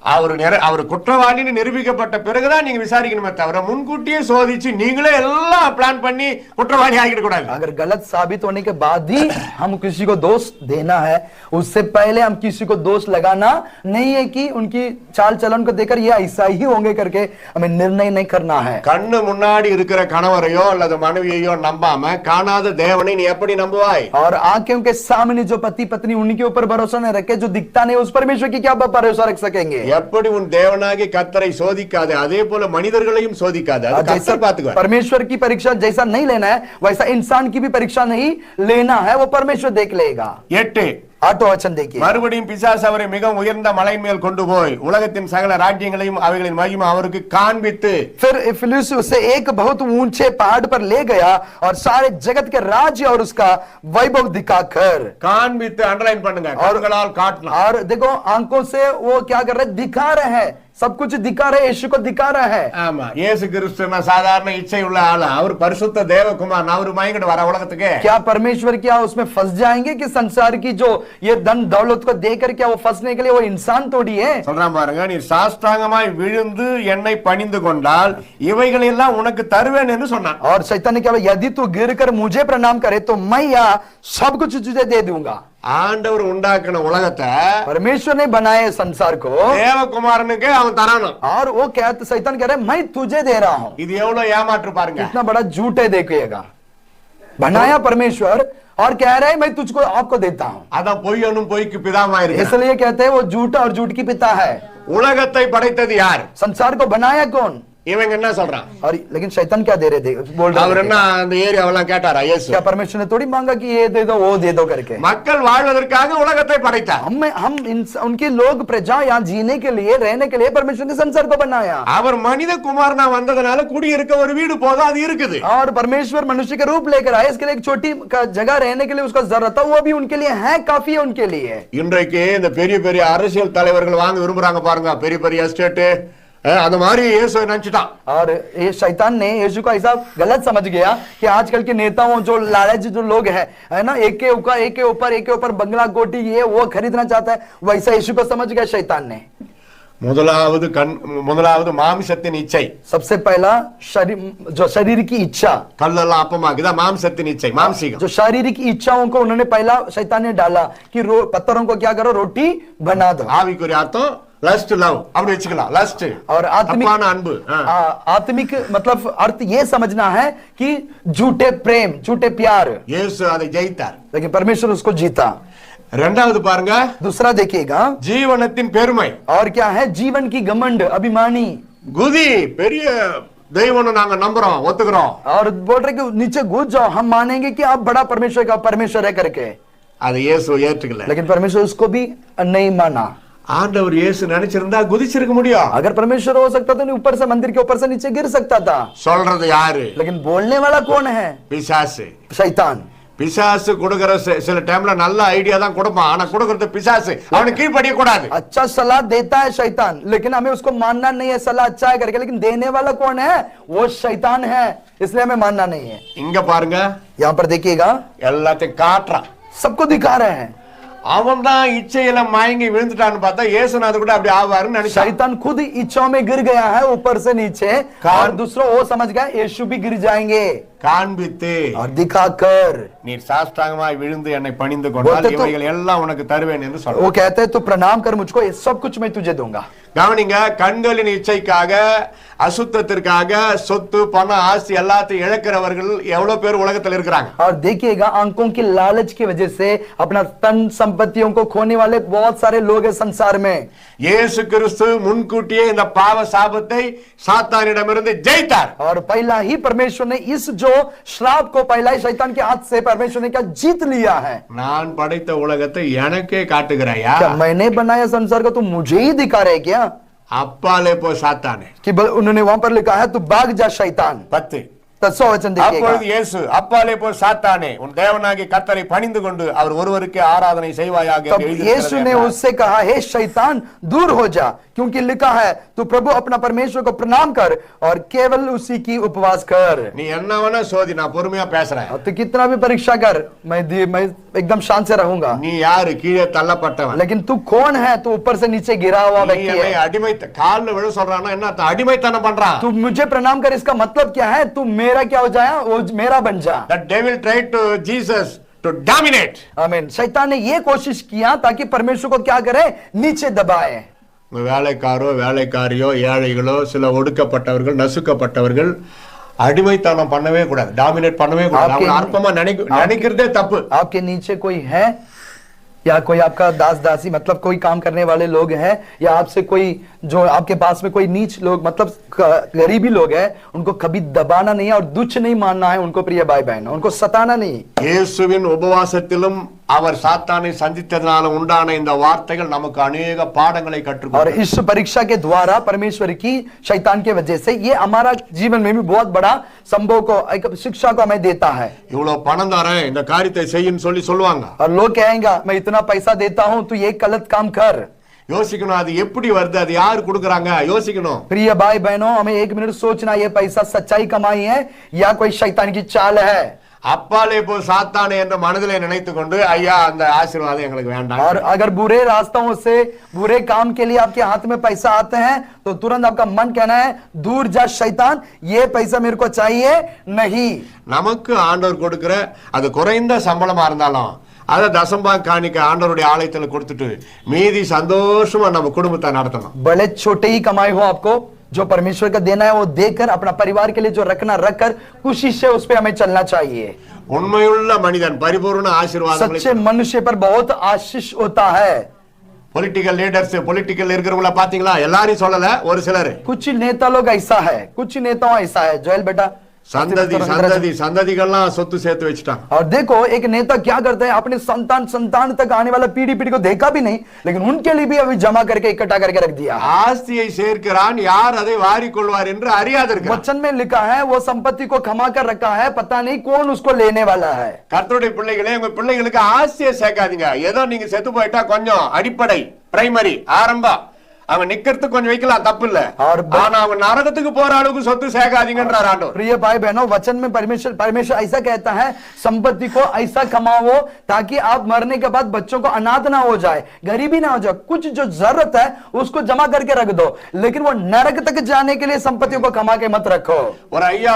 அவர் குற்றவாளின்னு நிரூபிக்கப்பட்ட பிறகுதான் நீங்க விசாரிக்கணுமே தவிர முன்கூட்டியே சோதிச்சு நீங்களே எல்லாம் பிளான் பண்ணி குற்றவாளி ஆகிட கூடாது. अगर गलत साबित होने के बाद ही हम किसी को दोष देना है, उससे पहले हम किसी को दोष लगाना नहीं है कि उनकी चाल चलन को देखकर ये ऐसा ही होंगे करके हमें निर्णय नहीं करना है. கண்ணு முன்னாடி இருக்கிற கணவரையோ அல்லது மனைவியையோ நம்பாம காணாத தேவனை நீ எப்படி நம்புவாய்? और आंखों के सामने जो पति पत्नी उनके ऊपर भरोसा नहीं रखे, जो दिखता नहीं उस परमेश्वर की क्या भरोसा रख सकेंगे? எப்படி உன் தேவனாகிய கர்த்தரை சோதிக்காதே அதே போல மனிதர்களையும் சோதிக்காதே. அது கர்த்தர் பாத்துக்குவார். परमेश्वर की परीक्षा जैसा नहीं लेना है वैसा इंसान की भी परीक्षा नहीं लेना है, वो परमेश्वर देख लेगा. 8 आठो वचन देखिए. மறுபடியும் பிசாசு அவரை மிகவும் உயர்ந்த மலையின் மேல் கொண்டு போய் உலகத்தின் சகல ராஜ்யங்களையும் அவைகளின் மகிமை அவருக்கு காண்பித்து, फिर फिलिप्पुस उसे एक बहुत ऊंचे पहाड़ पर ले गया और सारे जगत के राज्य और उसका वैभव दिखाकर. காண்பித்து அண்டர்லைன் பண்ணுங்க, கண்களால் காட்டணும். और देखो आंखों से वो क्या कर रहे, दिखा रहे हैं, सब कुछ दिखा रहे, यीशु को दिखा रहा है. ஆமா, இயேசு கிறிஸ்துனா சாதாரண இச்சை உள்ள ஆளு. அவர் பரிசுத்த தேவகுமாரன். அவர் மயங்கிட்டு வர உலகத்துக்கு. क्या परमेश्वर क्या उसमें फंस जाएंगे कि संसार की जो ये धन दौलत को देकर क्या वो फंसने के लिए वो इंसान थोड़ी है. சொல்றான் பாருங்க, நீ சாஷ்டாங்கமாய் விழுந்து என்னை பணிந்து கொண்டால் இவைகளை எல்லாம் உனக்கு தருவேன் என்று சொன்னான். और शैतान ने क्या बोला, यदि तू गिरकर मुझे प्रणाम करे तो मैं यहाँ सब कुछ तुझे दे दूंगा. ஆண்டவர் உண்டாக்கின உலகத்தை परमेश्वर ने बनाए संसार को தேவகுமாரனுக்கு அவன் தரானாம். और वो क्या शैतान कह रहा है मैं तुझे दे रहा हूं. இது எவ்வளவு ஏமாற்று பாருங்க. इतना बड़ा झूठ है देखिएगा. बनाया परमेश्वर और कह रहा है मैं तुझको आपको देता हूं. அதான் பொய்யனும் பொய்க்கு பிதாமா இருக்கு. इसलिए कहते हैं वो झूठा और झूठ की पिता है. உலகத்தை படைத்தது யார்? संसार को बनाया कौन? இவங்க என்ன சொல்றான்? और लेकिन शैतान क्या दे रहे थे, बोल रहे அவர் என்ன அந்த ஏரியாவெல்லாம் கேட்டாரா இயேசு? क्या परमेश्वर ने थोड़ी मांगा कि ये दे दो वो दे दो करके. மக்கள் வாழ்வதற்காக உலகத்தை படைத்தார். हम उनके लोग प्रजा यहाँ जीने के लिए रहने के लिए परमेश्वर ने संसार को बनाया. அவர் மனித குமாரனா வந்ததனால குடியிருக்க ஒரு வீடு போதும், அது இருக்குது. और परमेश्वर मनुष्य के रूप लेकर आए, इसके लिए एक छोटी जगह रहने के लिए उसका जरूरत था, वो भी उनके लिए है, काफी है उनके लिए. இன்றைக்கு இந்த பெரிய பெரிய அரசியல் தலைவர்கள் வாங்க விரும்புறாங்க பாருங்க, பெரிய பெரிய எஸ்டேட் அந்த மாதிரி இயேசு நினைச்சிட்டான். और ये शैतान ने यीशु को ऐसा गलत समझ गया कि आजकल के नेताओं जो लालच जो लोग है ना, एक के ऊपर बंगला कोठी ये वो खरीदना चाहता है, वैसा यीशु को समझ गया शैतान ने. முதலாவது மாம்சத்தின் இச்சை. सबसे पहला शरीर की इच्छा. கல்லெல்லாம் அப்பமாக்குதா மாம்சத்தின் இச்சை, மாம்சீகம். जो शारीरिक इच्छाओं को उन्होंने पहला शैतान ने डाला कि पत्थरों को क्या करो, रोटी बना दो. ஆவிக்குரிய அர்த்தம் லஸ்ட் லவ் அப்படி வெச்சுக்கலாம். லஸ்ட் और அன்பு. आत्मिक मतलब अर्थ ये समझना है कि झूठे प्रेम, झूठे प्यार. இயேசு அதை ஜெயித்தார். लेकिन परमेश्वर उसको जीता. இரண்டாவது பாருங்க, दूसरा देखिएगा ஜீவனத்தின் பெருமை. और क्या है, जीवन की घमंड, अभिमानी. குதி, பெரிய தெய்வம்னு நாங்க நம்புறோம், ஒத்துக்கிறோம். और बोल रहे कि नीचे घुस जाओ, हम मानेंगे कि आप बड़ा परमेश्वर का परमेश्वर है करके. அது இயேசு ஏற்றுக்கல. लेकिन परमेश्वर उसको भी नहीं माना. ஆண்டவர் இயேசு நினைச்சிருந்தா குதிச்சிருக்க முடியும். अगर परमेश्वर हो सकता तो ऊपर से मंदिर के ऊपर से नीचे गिर सकता था. சொல்றது யாரு? लेकिन बोलने वाला कौन है? பிசாசு, शैतान. பிசாசு கொடுக்கிற சில டைம்ல நல்ல ஐடியா தான் கொடுப்பான், ஆனா கொடுக்கிறது பிசாசு. அவனுக்கு கீழ்ப்படிய கூடாது. अच्छा सलाह देता है शैतान, लेकिन हमें उसको मानना नहीं है. सलाह अच्छा है करके, लेकिन देने वाला कौन है? वो शैतान है, इसलिए हमें मानना नहीं है. இங்க பாருங்க, यहाँ पर देखिएगा எல்லாத்தையும் காட்டுறான், सबको दिखा रहे हैं. அவன் தான் இச்சையில மயங்கி விழுந்துட்டான்னு பார்த்தா இயேசுநாதர் கூட அப்படி ஆவாருன்னு நினைச்சான். शैतान खुद इच्छाओं में गिर गया है ऊपर से नीचे, और दूसरा वो समझ गया यीशु भी गिर जाएंगे. காண்பித்து और दिखाकर। நீர் சாஷ்டாங்கமாய் விழுந்து என்னை பணிந்து கொண்டால் बोलते तो- இவைகள் எல்லாம் உனக்கு தருவேன் என்று वो சொல்றார். कहते हैं तू प्रणाम कर मुझको, ये सब कुछ मैं तुझे दूंगा। கவனிங்க, கண்களின் இச்சைக்காக, அசுத்தத்திற்காக, சொத்து பணம் ஆஸ்தி எல்லாத்தையும் இழக்கிறவர்கள் எவ்வளவு பேர் உலகத்தில் இருக்கிறாங்க. और देखिएगा आंखों की लालच की वजह से अपना तन संपत्तियों को खोने वाले बहुत सारे लोग हैं संसार में। இயேசு கிறிஸ்து முன்கூட்டியே இந்த பாவ சாபத்தை சாத்தானிடமிருந்து ஜெயித்தார். और पहला ही परमेश्वर ने इस जो श्राप को पहला ही शैतान के हाथ से परमेश्वर ने क्या जीत लिया है। நான் படைத்த உலகத்தை எனக்கே காட்டுகிறாயா? क्या मैंने बनाया संसार को, तू मुझे ही दिखा रहे क्या? அப்பாலே போ சாத்தானே. कि उन्होंने वहां पर लिखा है तू भाग जा शैतान। 10. 10वां वचन देखिएगा। அப்பொழுது இயேசு அப்பாலே போ சாத்தானே, உன் தேவனாகிய கர்த்தரை பணிந்து கொண்டு அவர் ஒருவருக்கே ஆராதனை செய்வாயாக तब என்று यीशु ने எழுதியிருக்கிறது. उससे कहा, हे शैतान दूर हो जा, क्योंकि लिखा है तू प्रभु अपना परमेश्वर को प्रणाम कर और केवल उसी की उपवास कर। நீ என்ன வேணா சோதி, நான் பொறுமையா பேசுறேன். अब तो कितना भी परीक्षा कर, मैं एकदम शांत से रहूंगा। நீ யாரு? கீழே தள்ளப்பட்டவன். लेकिन तू कौन है? तू ऊपर से नीचे गिरा हुआ நீ व्यक्ति என்னை है। அடிமை கால்ல விழ சொல்றானா என்ன அர்த்தம்? அடிமைத்தனம் பண்றான். तू मुझे प्रणाम कर, इसका मतलब क्या है? तू मेरा क्या हो जाए, वो मेरा बन जा। The devil tried to Jesus to dominate. आमीन। शैतान ने ये कोशिश किया ताकि परमेश्वर को क्या करे, नीचे दबाए। வேலைக்காரோ வேலைக்காரியோ ஏழைகளோ சில ஒடுக்கப்பட்டவர்கள் நசுக்கப்பட்டவர்கள் அடிமைத்தனம் பண்ணவே கூடாது, டாமினேட் பண்ணவே கூடாது. அவங்க அற்பமா நினைக்கிறதே தப்பு. आपके नीचे कोई है या कोई आपका दास दासी, मतलब कोई काम करने वाले लोग हैं, या आपसे कोई जो आपके पास में कोई नीच लोग, मतलब गरीबी लोग हैं, उनको कभी दबाना नहीं है और तुच्छ नहीं मानना है उनको। प्रिय भाई बहन, उनको सताना नहीं। இயேசுவின் உபவாசத்திலும் அவர் சாத்தானை சந்தித்ததனால உண்டான இந்த வார்த்தைகள் நமக்கு अनेक பாடங்களை கற்றுக் और इस परीक्षा के द्वारा परमेश्वर की शैतान के वजह से ये हमारा जीवन में भी बहुत बड़ा संभव को, एक शिक्षा को हमें देता है। இவ்வளவு பணம் தரேன் இந்த காரியத்தை செய்யின்னு சொல்லுவாங்க. और लोग कहेंगे मैं इतना पैसा देता हूं तू ये गलत काम कर। யோசிக்கணும், அது எப்படி வருது, அது யாரு கொடுக்கறாங்க யோசிக்கணும். प्रिय भाई बहनों, हमें एक मिनट सोचना, ये पैसा सच्चाई कमाई है या कोई शैतान की चाल है। அப்பாலே போ சாத்தானே என்ற மனதிலே நினைத்துக் கொண்டு ஐயா அந்த ஆசீர்வாதம் எங்களுக்கு வேண்டாம். और अगर बुरे रास्तों से बुरे काम के लिए आपके हाथ में पैसा आते हैं तो तुरंत आपका मन कहना है दूर जा शैतान, ये पैसा मेरे को चाहिए नहीं। நமக்கு ஆண்டவர் கொடுக்கிற அது குறைந்த சம்பளமா இருந்தாலும் அதை தசம்பா காணிக்க ஆண்டவருடைய ஆலயத்துல கொடுத்துட்டு மீதி சந்தோஷமா நம்ம குடும்பத்தை நடத்தணும். बड़े छोटे ही कमाई हो आपको, जो परमेश्वर का देना है वो देकर अपना परिवार के लिए जो रखना रखकर खुशी से उस पे हमें चलना चाहिए। உண்மையுள்ள மனிதன் பரிபூர்ண ஆசீர்வாதங்களை सच्चे मनुष्य पर बहुत आशीष होता है। பொலிட்டிக்கல் லீடர்ஸ் பொலிட்டிக்கல் இருக்கிறவங்கள பாத்தீங்களா? எல்லாரையும் சொல்லல, ஒரு சிலர். कुछ नेता लोग ऐसा है, कुछ नेताओं ऐसा है। जोएल बेटा, சந்ததிகள்லாம் சொத்து சேர்த்து வச்சுட்டாங்க. और देखो एक नेता क्या करते हैं, अपने संतान तक आने वाला पीढ़ी को देखा भी नहीं, लेकिन उनके लिए भी अभी जमा करके इकट्ठा करके रख दिया। ஆஸ்தியை சேர்க்கிறான், யார் அதை வாரிக் கொள்வார் என்று அறியாதிருக்கிறான். वचन में लिखा है वो संपत्ति को खमा कर रखा है, पता नहीं कौन उसको लेने वाला है। கர்த்தருடைய பிள்ளைகளே, உங்க பிள்ளைகளுக்கு ஆஸ்தியை சேர்க்காதீங்க. ஏதோ நீங்க செத்து போயிட்டா கொஞ்சம் அடிப்படை பிரைமரி ஆரம்பம் அவன் நிக்கிறதுக்கு கொஞ்சம் வைக்கலாம், தப்பு இல்ல. ஆனா அவன் நரகத்துக்கு போற அளவுக்கு சொத்து சேர்க்காதீங்கன்றார் ஆண்டவர். प्रिय भाई बहनों, वचन में परमेश्वर ऐसा कहता है संपत्ति को ऐसा कमाओ ताकि आप मरने के बाद बच्चों को अनाथ ना हो जाए, गरीबी ना हो जाए। कुछ जो जरूरत है उसको जमा करके रख दो, लेकिन वो नरक तक जाने के लिए संपत्तियों को कमा के मत रखो। ஒரு ஐயா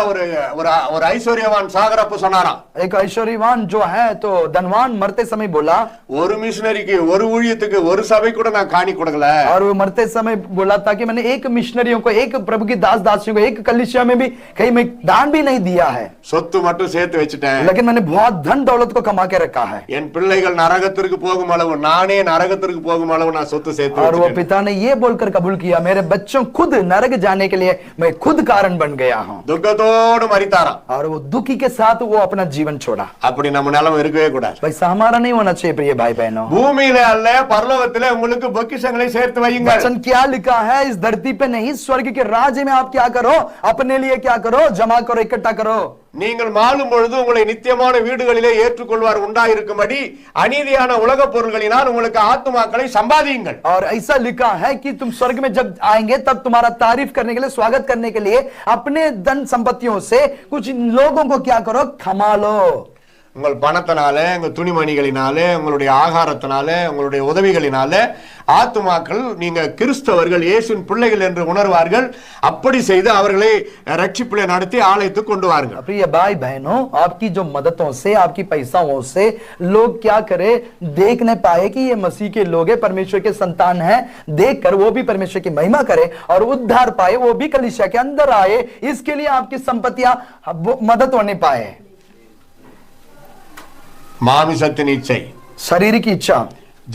ஒரு ஐஸ்வர்யவான் சாகரப்ப சொன்னாராம், एक ऐश्वर्यवान जो है तो धनवान मरते समय बोला, ஒரு மிஷனரிக்கு ஒரு ஊழியத்துக்கு ஒரு சபை கூட நான் காணி கொடுக்கல। और वो मरते समय बोला था कि मैंने एक मिशनरियों को, एक प्रभु की दास दासियों को, एक कलीसिया में भी कहीं मैं दान भी नहीं दिया है, சொத்து மட்டும் சேர்த்து வச்சுட்டேன், लेकिन मैंने बहुत धन दौलत को कमा के रखा है। என் பிள்ளைகள் நரகத்திற்கு போகும் அளவு, நானே நரகத்திற்கு போகும் அளவு நான் சொத்து சேர்த்து और वो வச்சிட்டேன்। पिता ने ये बोलकर कबूल किया, मेरे बच्चों खुद नरक जाने के लिए मैं खुद कारण बन गया हूँ। துக்கத்தோடு மரித்தாராம்। और वो दुखी के साथ वो अपना जीवन छोड़ा। அப்படி நம்ம நிலைமை இருக்கவே கூடாது। वैसा हमारा नहीं होना चाहिए प्रिय भाई बहनों। பூமியில அல்ல பரலோகத்திலே உங்களுக்கு பொக்கிஷங்களை சேர்த்து வையுங்கள்। वचन क्या लिखा है, इस धरती पे नहीं स्वर्ग के राज्य में आप क्या करो, अपने लिए क्या करो, जमा करो, इकट्ठा करो। நீங்கள் மாளும் பொழுது உங்களை நித்தியமான வீடுகளிலே ஏற்றுக்கொள்வார் உண்டாயிருக்கும்படி அநீதியான உலக பொருள்களினால் உங்களுக்கு ஆத்துமாக்களை சம்பாதியுங்கள்। और ऐसा लिखा है कि तुम स्वर्ग में जब आएंगे तब तुम्हारा तारीफ करने के लिए, स्वागत करने के लिए अपने धन संपत्तियों से कुछ लोगों को क्या करो, खमा लो। உங்கள் பணத்தினால, உங்கள் துணிமணிகளினால, உங்களுடைய ஆகாரத்தினால, உங்களுடைய உதவிகளினால ஆத்துமாக்கள் நீங்க கிறிஸ்தவர்கள், இயேசுவின் பிள்ளைகள் என்று உணர்வார்கள். அப்படி செய்து அவர்களை ரட்சிப்பிலே நடத்தி ஆலயத்துக்கு கொண்டு வாருங்கள். प्रिय भाई बहनों, आपकी जो मददों से, आपकी पैसाओं से लोग क्या करे, देख न पाए कि ये मसीह के लोग हैं, परमेश्वर के संतान हैं, देखकर वो भी परमेश्वर की महिमा करे और उद्धार पाए, वो भी कलीसिया के अंदर आए. इसके लिए आपकी संपत्तियां मदद होने पाए. மாமிசத்தின் இச்சை, शरीर की इच्छा,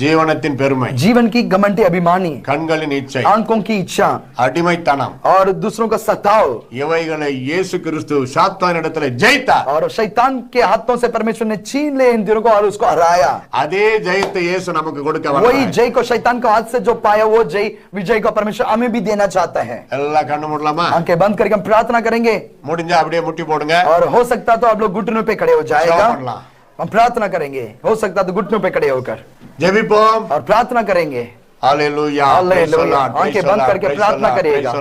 ஜீவனத்தின் பெருமை, जीवन की घमंडी अभिमानी, கண்களின் இச்சை, आंखों की इच्छा அடிமைத்தனம், और दूसरों का सताव, இவைகளை இயேசு கிறிஸ்து சாத்தானிடத்தில் ஜெயித்தார். और शैतान के हाथों से परमेश्वर ने छीन ले इन तीनों को और उसको हराया. அதே ஜெயத்தை இயேசு நமக்கு கொடுக்க वही வந்தார். जय को शैतान को हाथ से जो पाया, वो जय विजय को परमेश्वर हमें भी देना चाहता है. எல்லாம் கண்ணு மூடலாமா? आंखें बंद करके हम प्रार्थना करेंगे, முடிஞ்சா அப்படியே முட்டி போடுங்க. और हो सकता तो आप लोग घुटनों पे खड़े हो ஜெபம் जाएगा. பண்ணலாம். हम प्रार्थना करेंगे, हो सकता तो घुटनों पे खड़े होकर ஜெபிப்போம். और प्रार्थना करेंगे. हालेलुया. हालेलुया. आंखें बंद करके प्रार्थना करिएगा.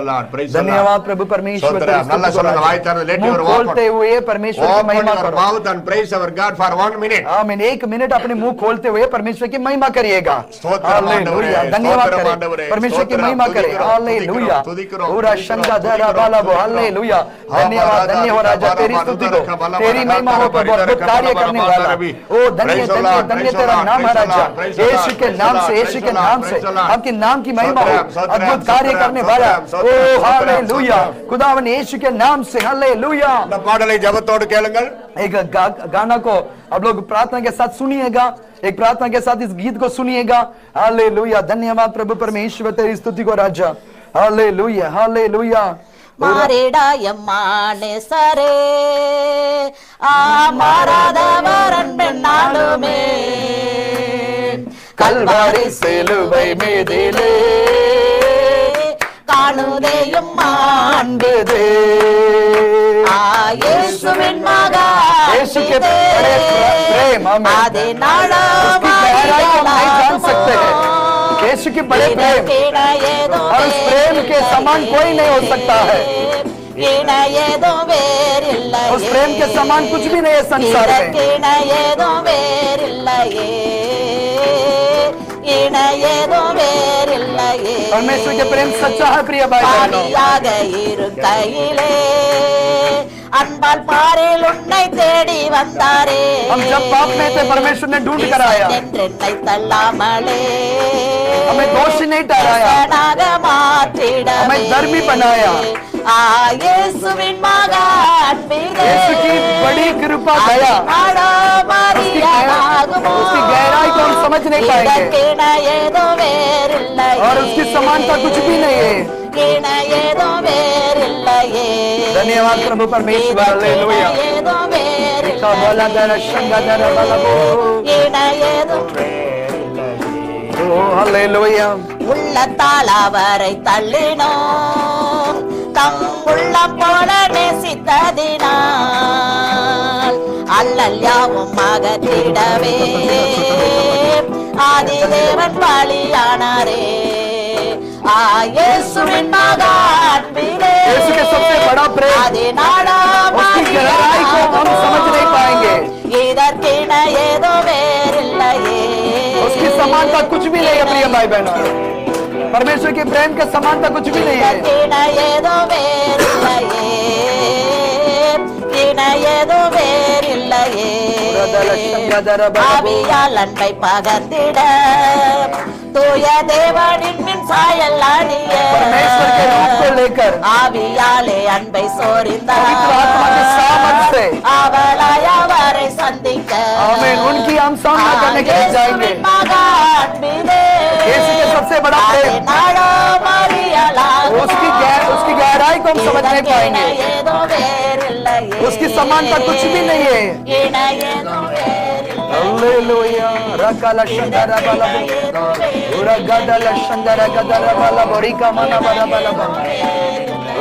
धन्यवाद प्रभु परमेश्वर, स्तोत्रम. நல்லா சொல்லுங்க. வாய் திறந்து let your मुंह खोलते हुए परमेश्वर की महिमा करो. mouth and praise our God for 1 minute. आमीन. 1 मिनट अपने मुंह खोलते हुए परमेश्वर की महिमा करिएगा. स्तोत्रम हालेलुया. धन्यवाद करें, परमेश्वर की महिमा करें. हालेलुया. पूरा शंका धरा बाला वो. हालेलुया. धन्यवाद, धन्य हो राजा, तेरी स्तुति को, तेरी महिमा हो प्रभु, अद्भुत कार्य करने वाला. ओ धन्य धन्य धन्य तेरा नाम है राजा. यीशु के नाम से, यीशु के नाम से आपके नाम की महिमा हो, अद्भुत कार्य करने वाला. ओ हालेलुया. खुदावन यीशु के नाम से. हालेलुया. இந்த பாடலை ஜெபத்தோடு கேளுங்கள். एक गाना को आप लोग प्रार्थना के साथ सुनिएगा, एक प्रार्थना के साथ इस गीत को सुनिएगा. हालेलुया. धन्यवाद प्रभु परमेश्वर, तेरी स्तुति को राजा. हालेलुया. हालेलुया. மாறிடாயம்மானே சரே ஆமாராதவரன் பெண்ணாளுமே கல்வாரி சிலுவை மீதிலே காணுதேயும் மாண்புதே இயேசுவின் மகா यीशु के बड़े प्रेम हमें அதே நாளோ उसकी गहराई को हम नहीं जान सकते हैं. यीशु के बड़े प्रेम और उस प्रेम के समान कोई नहीं हो सकता है. ஏதோ வேறில்லையே उस प्रेम के समान कुछ भी नहीं है संसार में. ஏதோ வேறில்லையே ஏதோ வேறில்லையே परमेश्वर के प्रेम सच्चा है प्रिय भाई बहनों. பாவியாக இருக்கையிலே அன்பால் பாரில் உன்னை தேடி வந்தாரே हम जब पाप में थे परमेश्वर ने ढूंढ कर आया, என்றென்னை தள்ளாமலே हमें दोषी नहीं ठहराया, நாக மாற்றிட हमें धर्मी बनाया. இயேசுவின் மகா அன்பிலே यीशु की बड़ी कृपा दया, उसकी गहराई को हम समझ नहीं पाएंगे ஏதோ வேறில்லையே और उसकी समानता कुछ भी नहीं है. ஏதோ வேறில்லையே धन्यवाद प्रभु परमेश्वर. हालेलुया. ஏதோ का बोला दर शंगा दर बला बो. ஏதோ ओ हालेलुया. உள்ளத்தால் அவரை தள்ளினோம் தம் உள்ளம் போல நேசித்ததினால் அல்லல் யாவும் அகற்றிடவே ஆதி தேவன் பலியானாரே இயேசுவின் மகா அன்பிலே यीशु के सबसे बड़ा प्रेम, அதே நாளா उसकी गहराई को हम समझ नहीं पाएंगे. இதற்கென ஏதோ வேறில்லையே उसकी समानता कुछ भी नहीं है प्रिय भाई बहनों. परमेश्वर के प्रेम के समानता कुछ भी नहीं है. ஏதோ வேறில்லையே ஏதோ வேறில்லையே ஆவியால் அன்பை பகர்ந்திட தூய தேவனின் மின் சாயல் அணிய परमेश्वर के रूप को लेकर ஆவியாலே அன்பை पवित्र आत्मा के सामर्थ्य से அவளாய் அவரை சந்திக்க आमीन. उनकी हम सामना करने के लिए जाएंगे. இயேசுவின் மகா அன்பிலே यीशु के सबसे बड़ा प्रेम, நாடோ மரியாளாகும் उसकी गहराई को हम समझ नहीं पाएंगे. ஏதோ வேறில்லையே उसकी समानता कुछ भी नहीं है. ஏதோ வேறில்லையே हालेलुया. रकाला शंगरा बला बो. उरा गदला शंगरा गदरा बला बोरिका मना बला बला बो.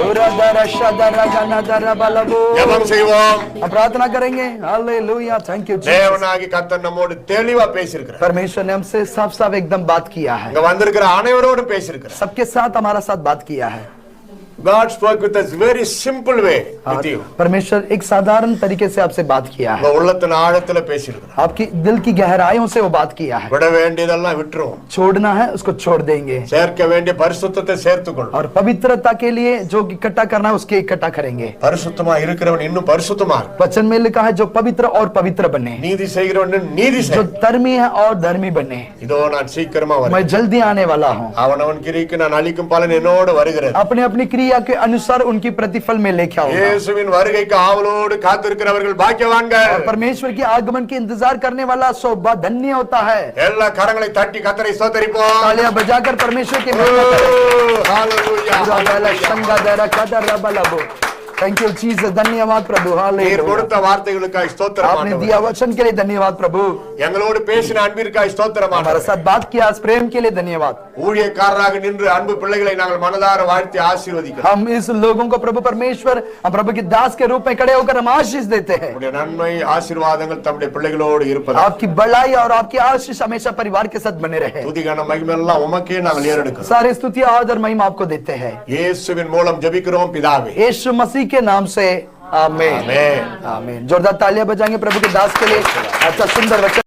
उरा दरा शदरा गना दरा बला बो. ஜெபம் செய்வோம். हम प्रार्थना करेंगे. हालेलुया. Thank you Jesus. தேவனாகி கர்த்தர் நம்மோடு தெளிவா பேசியிருக்கிறார். परमेश्वर ने हमसे साफ साफ एकदम बात किया है, இங்க வந்திருக்கிற அனைவரோடும் பேசியிருக்கிறார். सबके साथ हमारा साथ बात किया है. God spoke with us very simple way with you. परमेश्वर एक साधारण तरीके से आपसे बात किया है, உங்க உள்ளத்தின் ஆழத்துல பேசியிருக்கிறார். आपकी दिल की गहराइयों से वो बात किया है। விட வேண்டியதெல்லாம் விட்டுரும். छोड़ना है उसको छोड़ देंगे சேர்க்க வேண்டிய பரிசுத்தத்தை சேர்த்துக்கொள். और पवित्रता के लिए जो इकट्ठा करना है उसके इकट्ठा करेंगे। பரிசுத்தமா இருக்கிறவன் இன்னும் பரிசுத்தமா இரு. वचन में लिखा है जो पवित्र और पवित्र बने, நீதி செய்கிறவன் இன்னும் நீதி जो செய். धर्मी है और धर्मी बने। இதோ நான் சீக்கிரமா வரேன். मैं जल्दी आने वाला हूँ, அவனவன் கிரிக்கு நான் அளிக்கும் பலன் என்னோடு வருகிறது. अपने अपनी क्रिया के अनुसार उनकी प्रतिफल में लेके आऊंगा। இயேசுவின் வருகைக்கு ஆவலோடு காத்திருக்கிறவர்கள் பாக்கியவான்கள். और परमेश्वर के आगमन के इंतजार करने वाला सौभाग्य धन्य होता है। எல்லா கரங்களை தட்டி கர்த்தரை ஸ்தோத்திரிப்போம். तालियां बजाकर परमेश्वर के महिमा करें। ஹalleluya. थैंक यू जीसस, धन्यवाद प्रभु। நீர் हालेलुया, கொடுத்த வார்த்தைகளுக்காய் ஸ்தோத்திரம் आपने ஆண்டவரே. दिया वचन के लिए धन्यवाद प्रभु, எங்களோடு பேசின அன்பிற்காய் ஸ்தோத்திரம் हमारे ஆண்டவரே. साथ बात किया इस प्रेम के लिए धन्यवाद। ஊழியக்காரராக நின்று அன்பு பிள்ளைகளை நாங்கள் மனதார வாழ்த்தி ஆசீர்வதிக்கிறோம். हम इस लोगों को प्रभु परमेश्वर, हम प्रभु के दास के रूप में खड़े होकर हम आशीष देते हैं। உம்முடைய நன்மை ஆசீர்வாதங்கள் தம்முடைய பிள்ளைகளோடு இருப்பதாக. आपकी बड़ाई और आपकी आशीष हमेशा परिवार के साथ बने रहे। துதி கன மகிமை எல்லாம் உமக்கே நாங்கள் ஏறெடுக்கிறோம். सारे स्तुति आदर महिमा आपको देते हैं, இயேசுவின் மூலம் ஜெபிக்கிறோம் பிதாவே. यीशु मसीह के नाम से आमीन। ஆமென். आमीन। जोरदार तालियां बजाएंगे प्रभु के दास के लिए। अच्छा सुंदर वचन